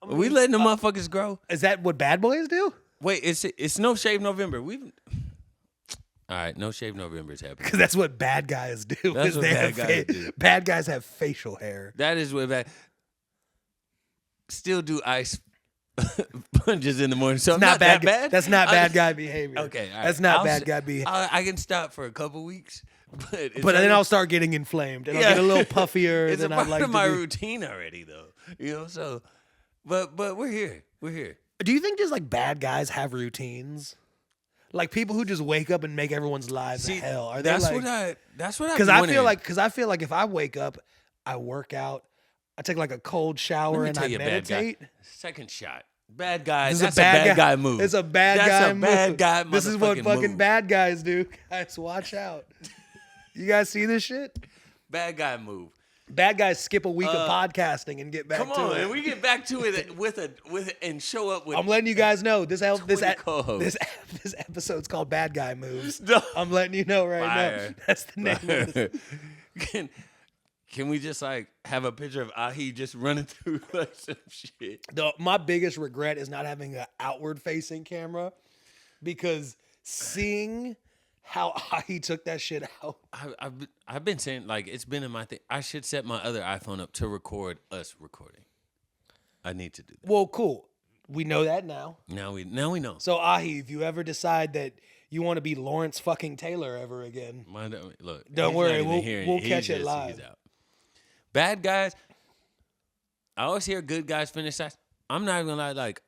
Are we letting the motherfuckers grow? Is that what bad boys do? Wait, it's No Shave November. All right, No Shave November is happening. Because that's what bad guys do. That's is what they bad have guys do. Bad guys have facial hair. That is what bad. Still do ice punches in the morning. So It's I'm not bad. that bad. That's not bad guy behavior. Okay, all right. That's not I'll bad s- guy behavior. I can stop for a couple weeks, but Then I'll start getting inflamed and I'll get a little puffier It's a than part I'd like of to my be. routine already, though. You know, so but we're here. We're here. Do you think just like bad guys have routines? Like people who just wake up and make everyone's lives See, hell. Are they that's like? what I. That's what I. Because I feel like if I wake up, I work out, I take like a cold shower Let me and tell I you, bad guy. meditate. Second shot. Bad guy. This is That's a bad guy move. It's a bad That's guy a move. bad guy This is what motherfucking fucking move. bad guys do. Guys, watch out. You guys see this shit? Bad guy move. Bad guys skip a week of podcasting and get back Come to on, it. and we get back to it with and show up with. I'm letting you guys know this 20 co-hosts. this episode's called Bad Guy Moves. No. I'm letting you know right Fire. now. That's the name of this. Can we just like have a picture of Ahi just running through like some shit? My biggest regret is not having an outward facing camera because seeing how he took that shit out. I've been saying like it's been in my thing. I should set my other iPhone up to record us recording. I need to do that. Well, cool. We know that now. Now we know. So Ahi, if you ever decide that you want to be Lawrence fucking Taylor ever again, Look, don't he's worry, not even we'll hearing it. catch He's it live. He's out. Bad guys. I always hear good guys finish that. I'm not even gonna lie. Like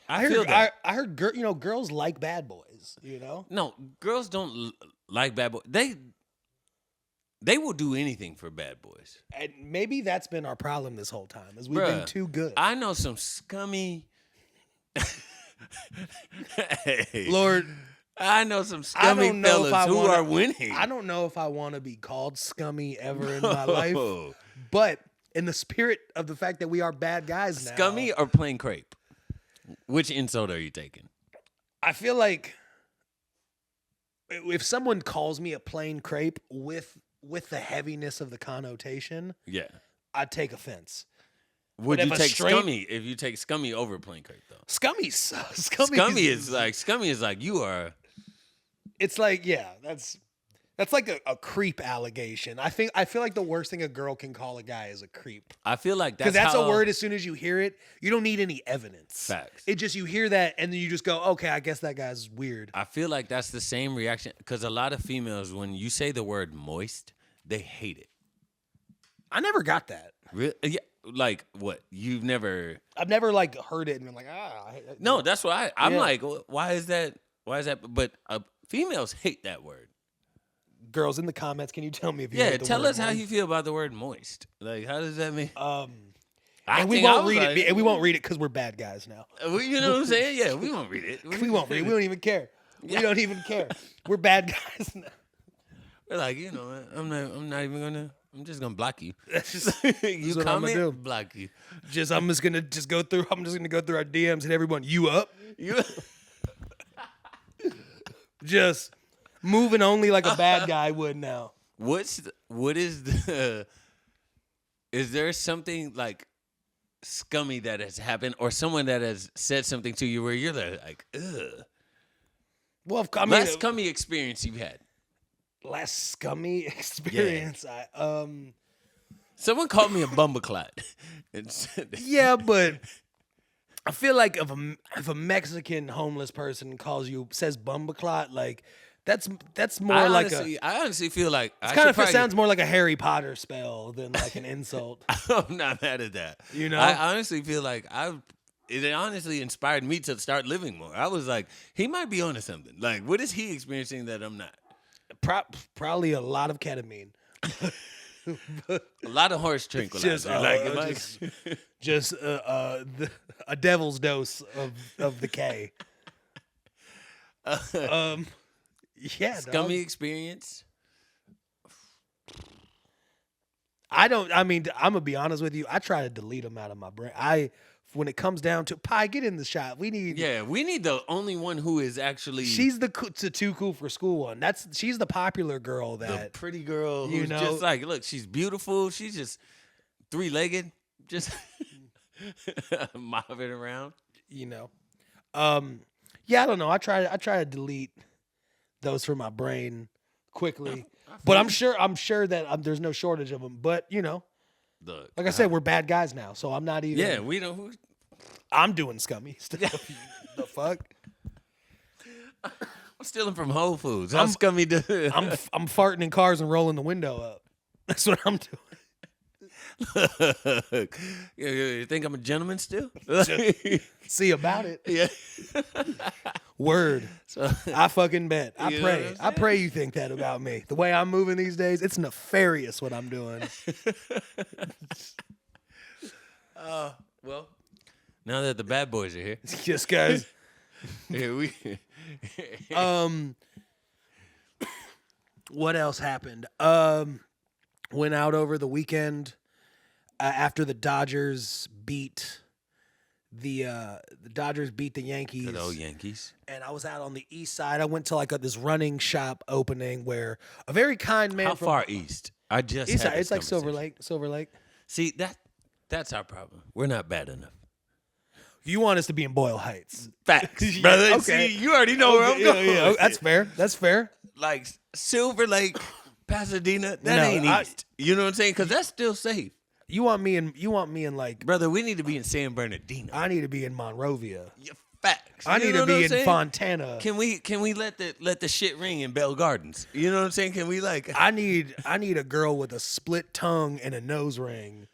I feel that. I heard girls like bad boys. You know, No, girls don't like bad boys. They will do anything for bad boys. and maybe that's been our problem this whole time, is we've been Bruh, too good. I know some scummy. Hey, Lord, I know some I scummy don't know if fellas I who wanna- are winning. I don't know if I want to be called scummy ever in my life, Oh. but in the spirit of the fact that we are bad guys now, Scummy or plain crepe? Which insult are you taking? I feel like if someone calls me a plain crepe with the heaviness of the connotation, Yeah. I'd take offense. Would But you if a take straight- scummy if you take scummy over plain crepe though? Scummy Scummy is like you are. It's like, yeah, that's like a creep allegation. I feel like the worst thing a girl can call a guy is a creep. I feel like Because that's how, a word. As soon as you hear it, you don't need any evidence. Facts. It just, you hear that and then you just go, okay, I guess that guy's weird. I feel like that's the same reaction because a lot of females, when you say the word moist, they hate it. I never got that. Really? Yeah. Like what? You've never? I've never like heard it and been like, No, that's why I'm Yeah. like, why is that? Why is that? But females hate that word. Girls in the comments, can you tell me if you Yeah, hate the tell word us how moist? you feel about the word moist. Like, how does that mean? And we won't read it. And we won't read it because we're bad guys now. You know what I'm saying? Yeah, we won't read it. We won't read it. We don't even care. Yeah. We don't even care. We're bad guys now. We're like, you know, I'm not even gonna. I'm just gonna block you. That's just You what I'm gonna comment, do. block you. I'm just gonna go through our DMs and everyone, you up? You. Just moving only like a bad guy would now. What is the? Is there something like scummy that has happened, or someone that has said something to you where you're like, ugh? Well, I mean, Last scummy experience you've had. last scummy experience. Someone called me a bumbleclot. And said, Yeah, but I feel like if a Mexican homeless person says bumbleclot, like that's more I honestly feel like it sounds more like a Harry Potter spell than like an insult. I'm not mad at that. You know? I honestly feel like it honestly inspired me to start living more. I was like, he might be onto something. Like, what is he experiencing that I'm not? Probably a lot of ketamine. A lot of horse tranquilizer. Just a devil's dose of the K. Yeah, Scummy dog. experience. I'm gonna be honest with you. I try to delete them out of my brain. When it comes down to get in the shot. We need the only one who is actually. She's the too cool for school one. She's the popular girl the that pretty girl who's you know, just like, look, she's beautiful. She's just 3-legged, just mobbing around. you know. Yeah, I don't know. I try to delete those from my brain quickly, but I'm sure that there's no shortage of them. But you know, like I said, we're bad guys now, so I'm not even. Yeah, we don't. Who, I'm doing scummy stuff. The fuck. I'm stealing from Whole Foods. How scummy do I'm farting in cars and rolling the window up. That's what I'm doing. You think I'm a gentleman still? See about it. Yeah. Word. So, I fucking bet. I You know pray. what I'm I pray you think that about me. The way I'm moving these days, it's nefarious what I'm doing. well, now that the bad boys are here, Just guys. here we. What else happened? Went out over the weekend after the Dodgers beat the Yankees. Good old Yankees. And I was out on the east side. I went to like this running shop opening where a very kind man. How far east? I just East had side. this It's like conversation. Silver Lake. See that's our problem. We're not bad enough. You want us to be in Boyle Heights? Facts, brother. Okay. See, you already know where I'm going. Yeah, that's fair. That's fair. Like Silver Lake, Pasadena. That No, ain't east. You know what I'm saying? Because that's still safe, You want me in like. brother. We need to be in San Bernardino. I need to be in Monrovia. Yeah, facts. I You need know to what be I'm in saying? Fontana. Can we let the shit ring in Bell Gardens? You know what I'm saying? Can we like? I need a girl with a split tongue and a nose ring,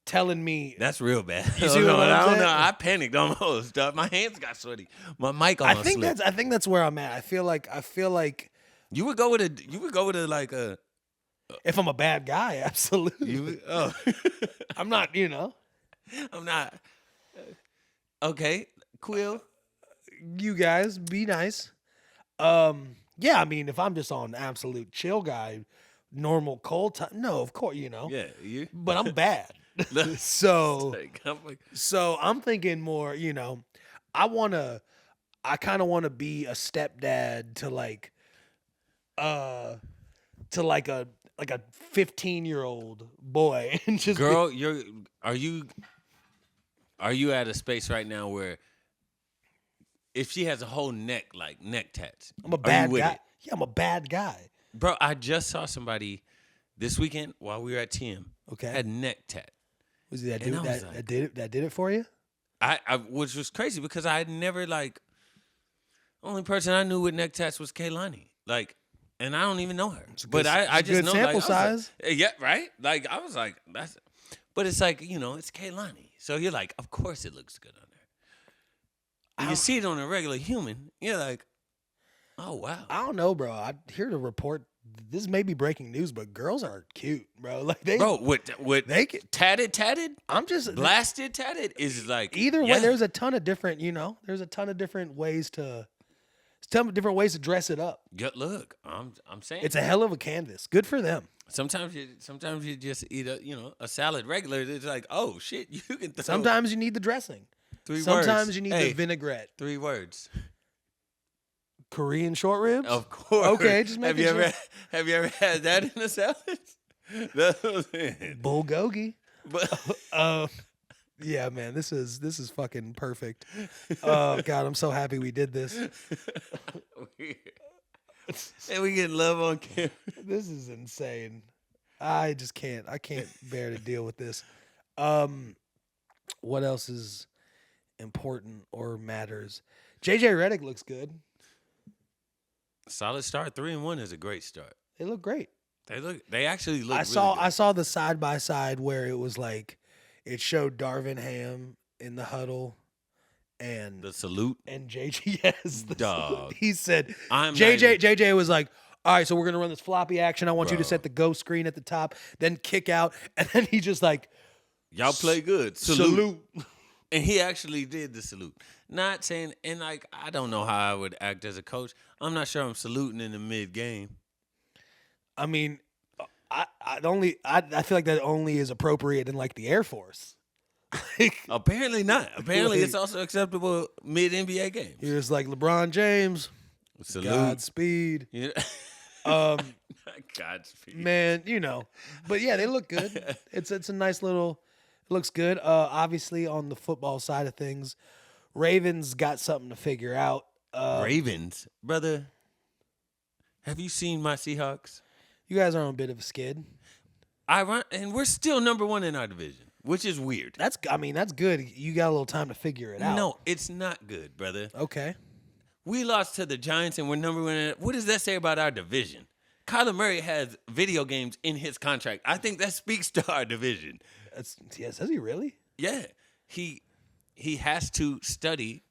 telling me. That's real bad. You see what I'm I don't saying? know. I panicked almost. Dog. My hands got sweaty. My mic I almost think slipped. that's where I'm at. I feel like You would go with like a. if I'm a bad guy, absolutely. You oh. I'm not. You know. I'm not. Okay, Quill. You guys be nice. Yeah, I mean, if I'm just on absolute chill guy, normal cold time, no, of course, you know. Yeah, you. But I'm bad. So Like, I'm like, I'm thinking more, you know, I I kind of want to be a stepdad to like a 15-year-old boy and just Girl, are you at a space right now where if she has a whole neck like neck tats, I'm a are you bad with guy. it? Yeah, I'm a bad guy. Bro, I just saw somebody this weekend while we were at TM. Okay. Had neck tat. Was it that And dude I was that, like- that did it for you? Which was crazy because I had never like only person I knew with neck tats was Kaylani. Like, and I don't even know her. But I just good know sample like, I was size. like, yeah, right? Like I was like, that's but it's like, it's Kaylani. So you're like, of course it looks good on her. And you see it on a regular human, you're like, oh wow. I don't know, bro. I hear the report. This may be breaking news, but girls are cute, bro. Like Bro, what they can, tatted? I'm just Blasted tatted is like either way. yeah. There's a ton of different, there's a ton of different ways to, dress it up. Good look. I'm saying It's a hell of a canvas. Good for them. sometimes you just eat a salad regular. It's like, oh shit, you can throw Sometimes you need the dressing. 3 Sometimes words. you need Hey, the vinaigrette. 3 words. Korean short ribs. Of course. Okay, just have making you sure. Have you ever had that in a salad? That's what I'm saying. Bulgogi. But Yeah, man, this is fucking perfect. Oh God, I'm so happy we did this. and we get love on camera. This is insane. I just can't. I can't bear to deal with this. What else is important or matters? JJ Redick looks good. Solid start. 3-1 is a great start. They look great. They actually look. I really saw good. the side by side where it was like it showed Darvin Ham in the huddle and the salute. and JJ yes, Dog. he said I'm JJ was like, all right, so we're gonna run this floppy action. I want you to Bro. set the go screen at the top, then kick out, and then he just like Y'all play good. salute. And he actually did the salute. Not saying, and like, I don't know how I would act as a coach. I'm not sure I'm saluting in the mid game. I mean, I feel like that only is appropriate in like the Air Force. Apparently not. Apparently, Like- it's also acceptable mid NBA games. He was like LeBron James, Salute. Godspeed. Yeah. Godspeed. Man, but yeah, they look good. It's a nice little. It looks good. Obviously, on the football side of things, Ravens got something to figure out. Ravens, brother. Have you seen my Seahawks? You guys are on a bit of a skid. And we're still number 1 in our division, which is weird. That's good. You got a little time to figure it out. No, it's not good, brother. Okay. We lost to the Giants and we're number 1. What does that say about our division? Kyler Murray has video games in his contract. I think that speaks to our division. Does he really? Yeah, he has to study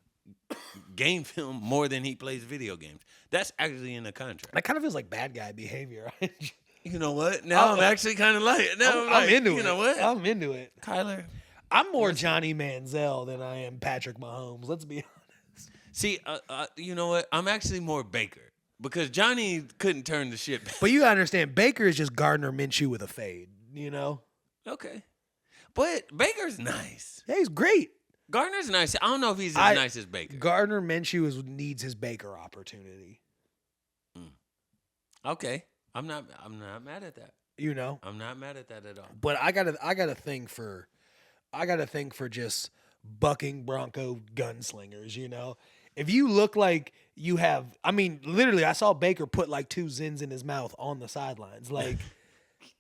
game film more than he plays video games. That's actually in the contract. That kind of feels like bad guy behavior. You know what? Now I'm actually kind of like it. Now I'm into it. You know what? I'm into it. Kyler. I'm more Johnny Manziel than I am Patrick Mahomes. Let's be honest. See, you know what? I'm actually more Baker because Johnny couldn't turn the shit back. But you gotta understand, Baker is just Gardner Minshew with a fade. Okay. But Baker's nice. Yeah, he's great. Gardner's nice. I don't know if he's as nice as Baker. Gardner Minshew needs his Baker opportunity. Okay. I'm not mad at that. I'm not mad at that at all. But I got a thing for just bucking Bronco gunslingers, If you look like you have, literally I saw Baker put like 2 Zins in his mouth on the sidelines. Like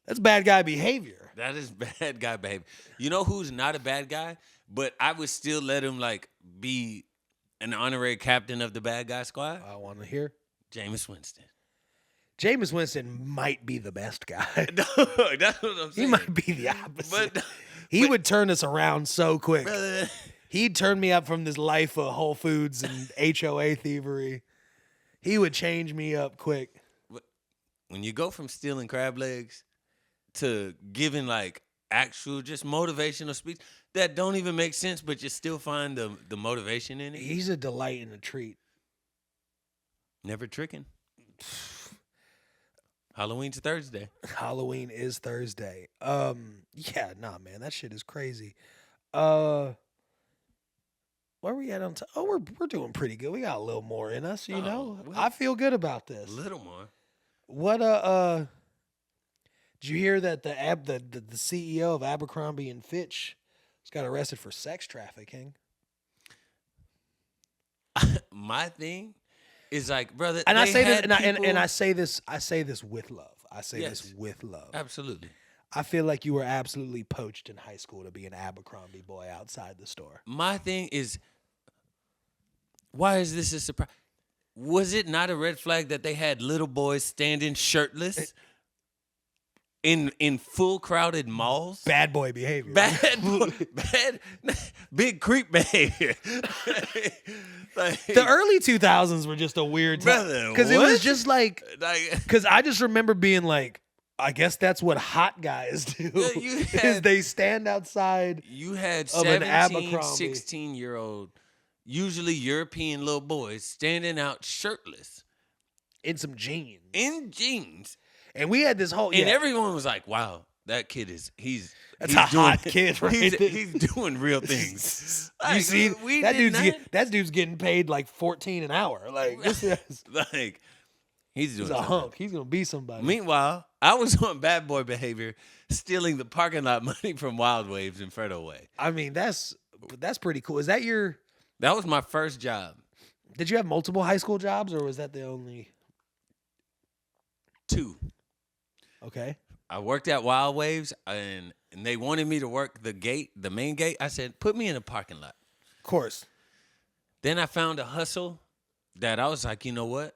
that's bad guy behavior. That is bad guy behavior. You know who's not a bad guy, but I would still let him like be an honorary captain of the bad guy squad? I want to hear. Jameis Winston. Jameis Winston might be the best guy. That's what I'm saying. He might be the opposite. But he would turn us around so quick. brother, He'd turn me up from this life of Whole Foods and HOA thievery. He would change me up quick. when you go from stealing crab legs to giving like actual just motivational speech that don't even make sense, but you still find the motivation in it. He's a delight and a treat. Never tricking. Halloween's Thursday. Halloween is Thursday. Yeah, nah, man, that shit is crazy. What Where we at on time? Oh, we're doing pretty good. We got a little more in us, you know. well, I feel good about this. A little more. What did you hear that the CEO of Abercrombie and Fitch got arrested for sex trafficking? My thing is like, brother, And I say this, had and I say this with love. I say Yes. this with love. absolutely. I feel like you were absolutely poached in high school to be an Abercrombie boy outside the store. My thing is, why is this a surprise? Was it not a red flag that they had little boys standing shirtless in full crowded malls? Bad boy behavior. Bad, big creep behavior. Like, The early 2000s were just a weird time. Brother, Because it was what? just like, because I just remember being like, I guess that's what hot guys do. Yeah, you is had- they stand outside. you had Of an 17, Abercrombie. 16-year-old, usually European little boys standing out shirtless In some jeans. in jeans. And we had this whole. And yeah, everyone was like, wow, that kid is, he's That's he's a hot kid right he's, there. he's doing real things. you Like, see, we that did that dude's getting paid like $14 an hour. Like, this is, like, he's doing he's a something. hunk. He's gonna be somebody. Meanwhile, I was on bad boy behavior, stealing the parking lot money from Wild Waves in Fredo Way. I mean, that's pretty cool. Is that your? That was my first job. Did you have multiple high school jobs, or was that the only? 2. Okay. I worked at Wild Waves, and they wanted me to work the main gate. I said, put me in a parking lot. Of course. Then I found a hustle that I was like, you know what?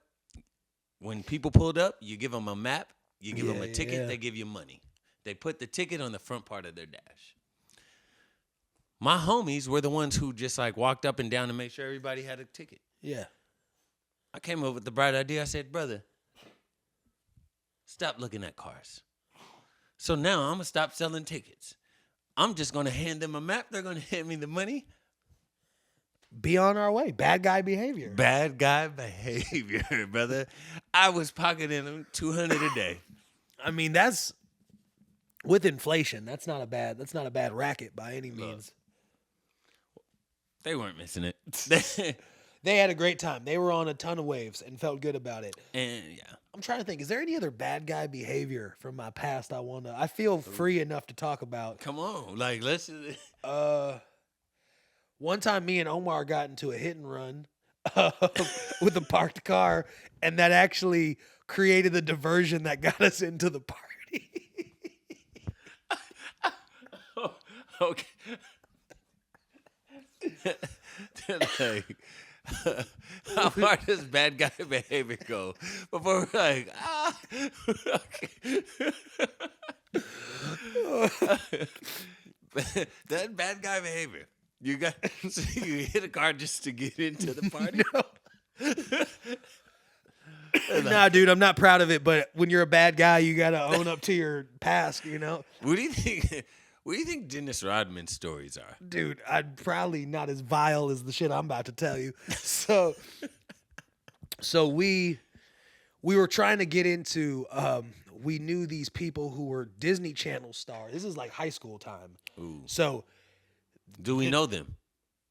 When people pulled up, you give them a map, you give them a ticket, yeah. they give you money. They put the ticket on the front part of their dash. My homies were the ones who just like walked up and down to make sure everybody had a ticket. Yeah. I came up with the bright idea. I said, brother, stop looking at cars. So now I'm going to stop selling tickets. I'm just going to hand them a map. They're going to hand me the money. Be on our way. Bad guy behavior. Bad guy behavior, brother. I was pocketing them $200 a day. I mean, that's with inflation. That's not a bad racket by any means. They weren't missing it. They had a great time. They were on a ton of waves and felt good about it. And yeah. I'm trying to think. Is there any other bad guy behavior from my past I feel free enough to talk about? Come on. Like, let's. One time me and Omar got into a hit and run with a parked car, and that actually created the diversion that got us into the party. Okay. Like, how far does bad guy behavior go before we're like, okay. That bad guy behavior. You hit a car just to get into the party? Nah, dude, I'm not proud of it, but when you're a bad guy, you got to own up to your past, you know? What do you think? What do you think Dennis Rodman's stories are? Dude, I'm probably not as vile as the shit I'm about to tell you. So we were trying to get into, we knew these people who were Disney Channel stars. This is like high school time. Ooh. So Do we know them?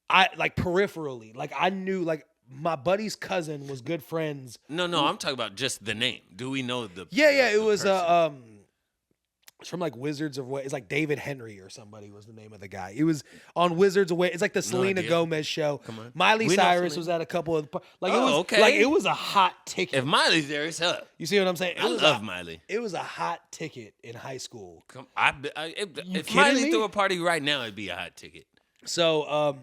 I like peripherally, like I knew, like my buddy's cousin was good friends. No, I'm talking about just the name. Do we know the? Yeah, it the was person? it's from like Wizards of Way. It's like David Henry or somebody was the name of the guy. It was on Wizards of Way. It's like the Selena idea. Gomez show. Come on. Miley We know Cyrus Selena. was at a couple of like it Oh, was okay. like it was a hot ticket. If Miley's there, it's up. You see what I'm saying? It I was love Miley. It was a hot ticket in high school. If kidding Miley me? threw a party right now, it'd be a hot ticket. So,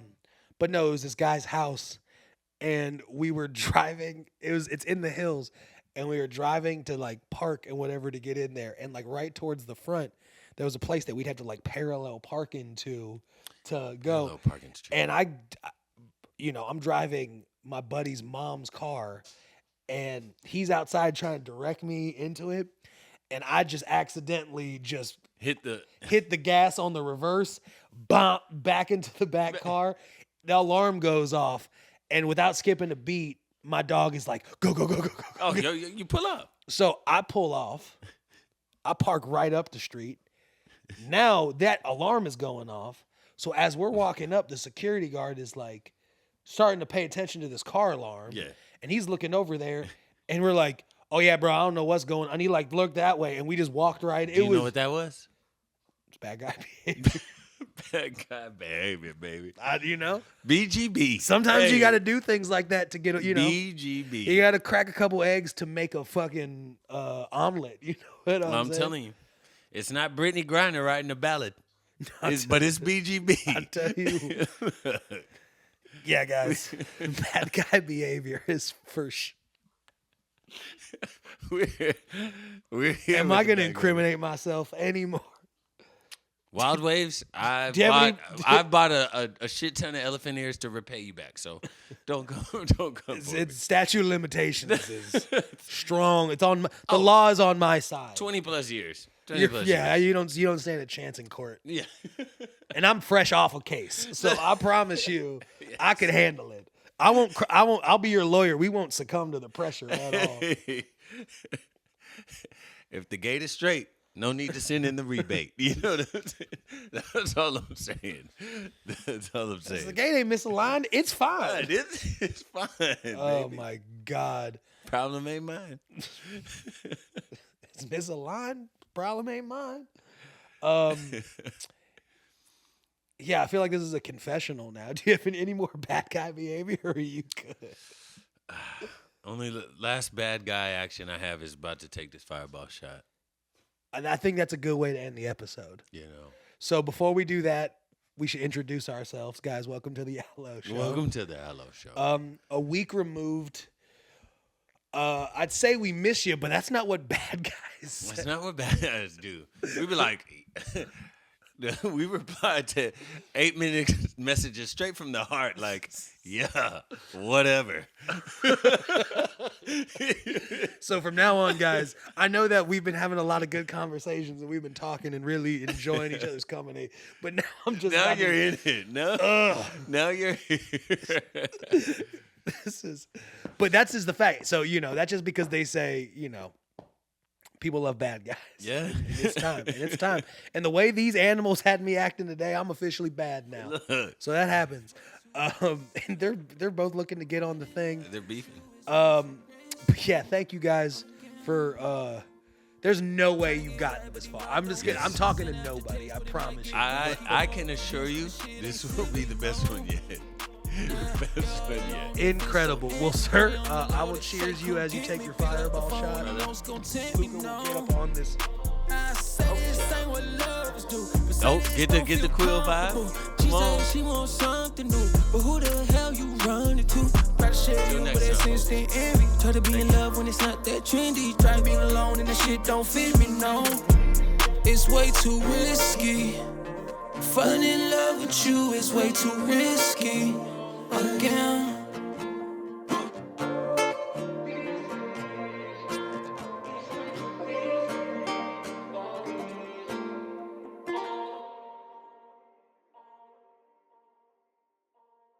but no, it was this guy's house, and we were driving. It's in the hills, and we were driving to like park and whatever to get in there, and like right towards the front, there was a place that we'd have to like parallel park into to go. Parallel parking street. And I'm driving my buddy's mom's car, and he's outside trying to direct me into it, and I just accidentally just Hit the. hit the gas on the reverse, bump back into the back car. The alarm goes off, and without skipping a beat, my dog is like, go, go, go, go, go. Oh, you pull up. So I pull off. I park right up the street. Now that alarm is going off. So as we're walking up, the security guard is like, starting to pay attention to this car alarm. Yeah. And he's looking over there, and we're like, "Oh yeah, bro, I don't know what's going on." And he like looked that way, and we just walked right. Do you know what that was? It's bad guy behavior. Bad guy behavior, baby. You know, BGB. sometimes you got to do things like that to get, BGB. You got to crack a couple eggs to make a fucking omelet. You know what I'm saying? telling you, it's not Brittany Griner writing a ballad, but it's BGB. I tell you, yeah, guys, bad guy behavior is for sure. We're here Am with I the going to bad guy. incriminate myself anymore? Wild Waves, Do you have I've bought a shit ton of elephant ears to repay you back. So don't come for me. It's statute of limitations is strong. It's on the law is on my side. 20 plus years. 20 You're- plus yeah, years. you don't stand a chance in court. Yeah. And I'm fresh off a case, so I promise you, I can handle it. I won't. I'll be your lawyer. We won't succumb to the pressure at all. If the gate is straight, no need to send in the rebate. You know what I'm saying? That's all I'm saying. That's all I'm saying. If the gate ain't misaligned, it's fine. It's fine. Oh baby. my God, Problem ain't mine. it's misaligned. Problem ain't mine. Yeah, I feel like this is a confessional now. Do you have any more bad guy behavior, or are you good? Only last bad guy action I have is about to take this fireball shot. And I think that's a good way to end the episode. You know. So before we do that, we should introduce ourselves, guys. Welcome to the Hello Show. Welcome to the Hello Show. A week removed. I'd say we miss you, but that's not what bad guys say. That's not what bad guys do. We be like, we replied to 8-minute messages straight from the heart, like, yeah, whatever. So from now on, guys, I know that we've been having a lot of good conversations and we've been talking and really enjoying each other's company. But now I'm just Now you're in it. Now you're here. But that's just the fact. So, that's just because they say, people love bad guys. Yeah. And it's time. And it's time. And the way these animals had me acting today, I'm officially bad now. So that happens. And they're both looking to get on the thing. They're beefing. But yeah, thank you guys for there's no way you've gotten this far. I'm just kidding. I'm talking to nobody, I promise you. I can assure you this will be the best one yet. Best one yet. Incredible. Well, sir, I will cheers you as you take your fireball shot. Luca will get up on this. Oh, get the quill vibe. Come on. She wants something new, but who the hell you running to? Try to share you, but it's instant envy. Try to be in love when it's not that trendy. Try being alone and that shit don't fit me, no. It's way too risky. Falling in love with you is way too risky. Again.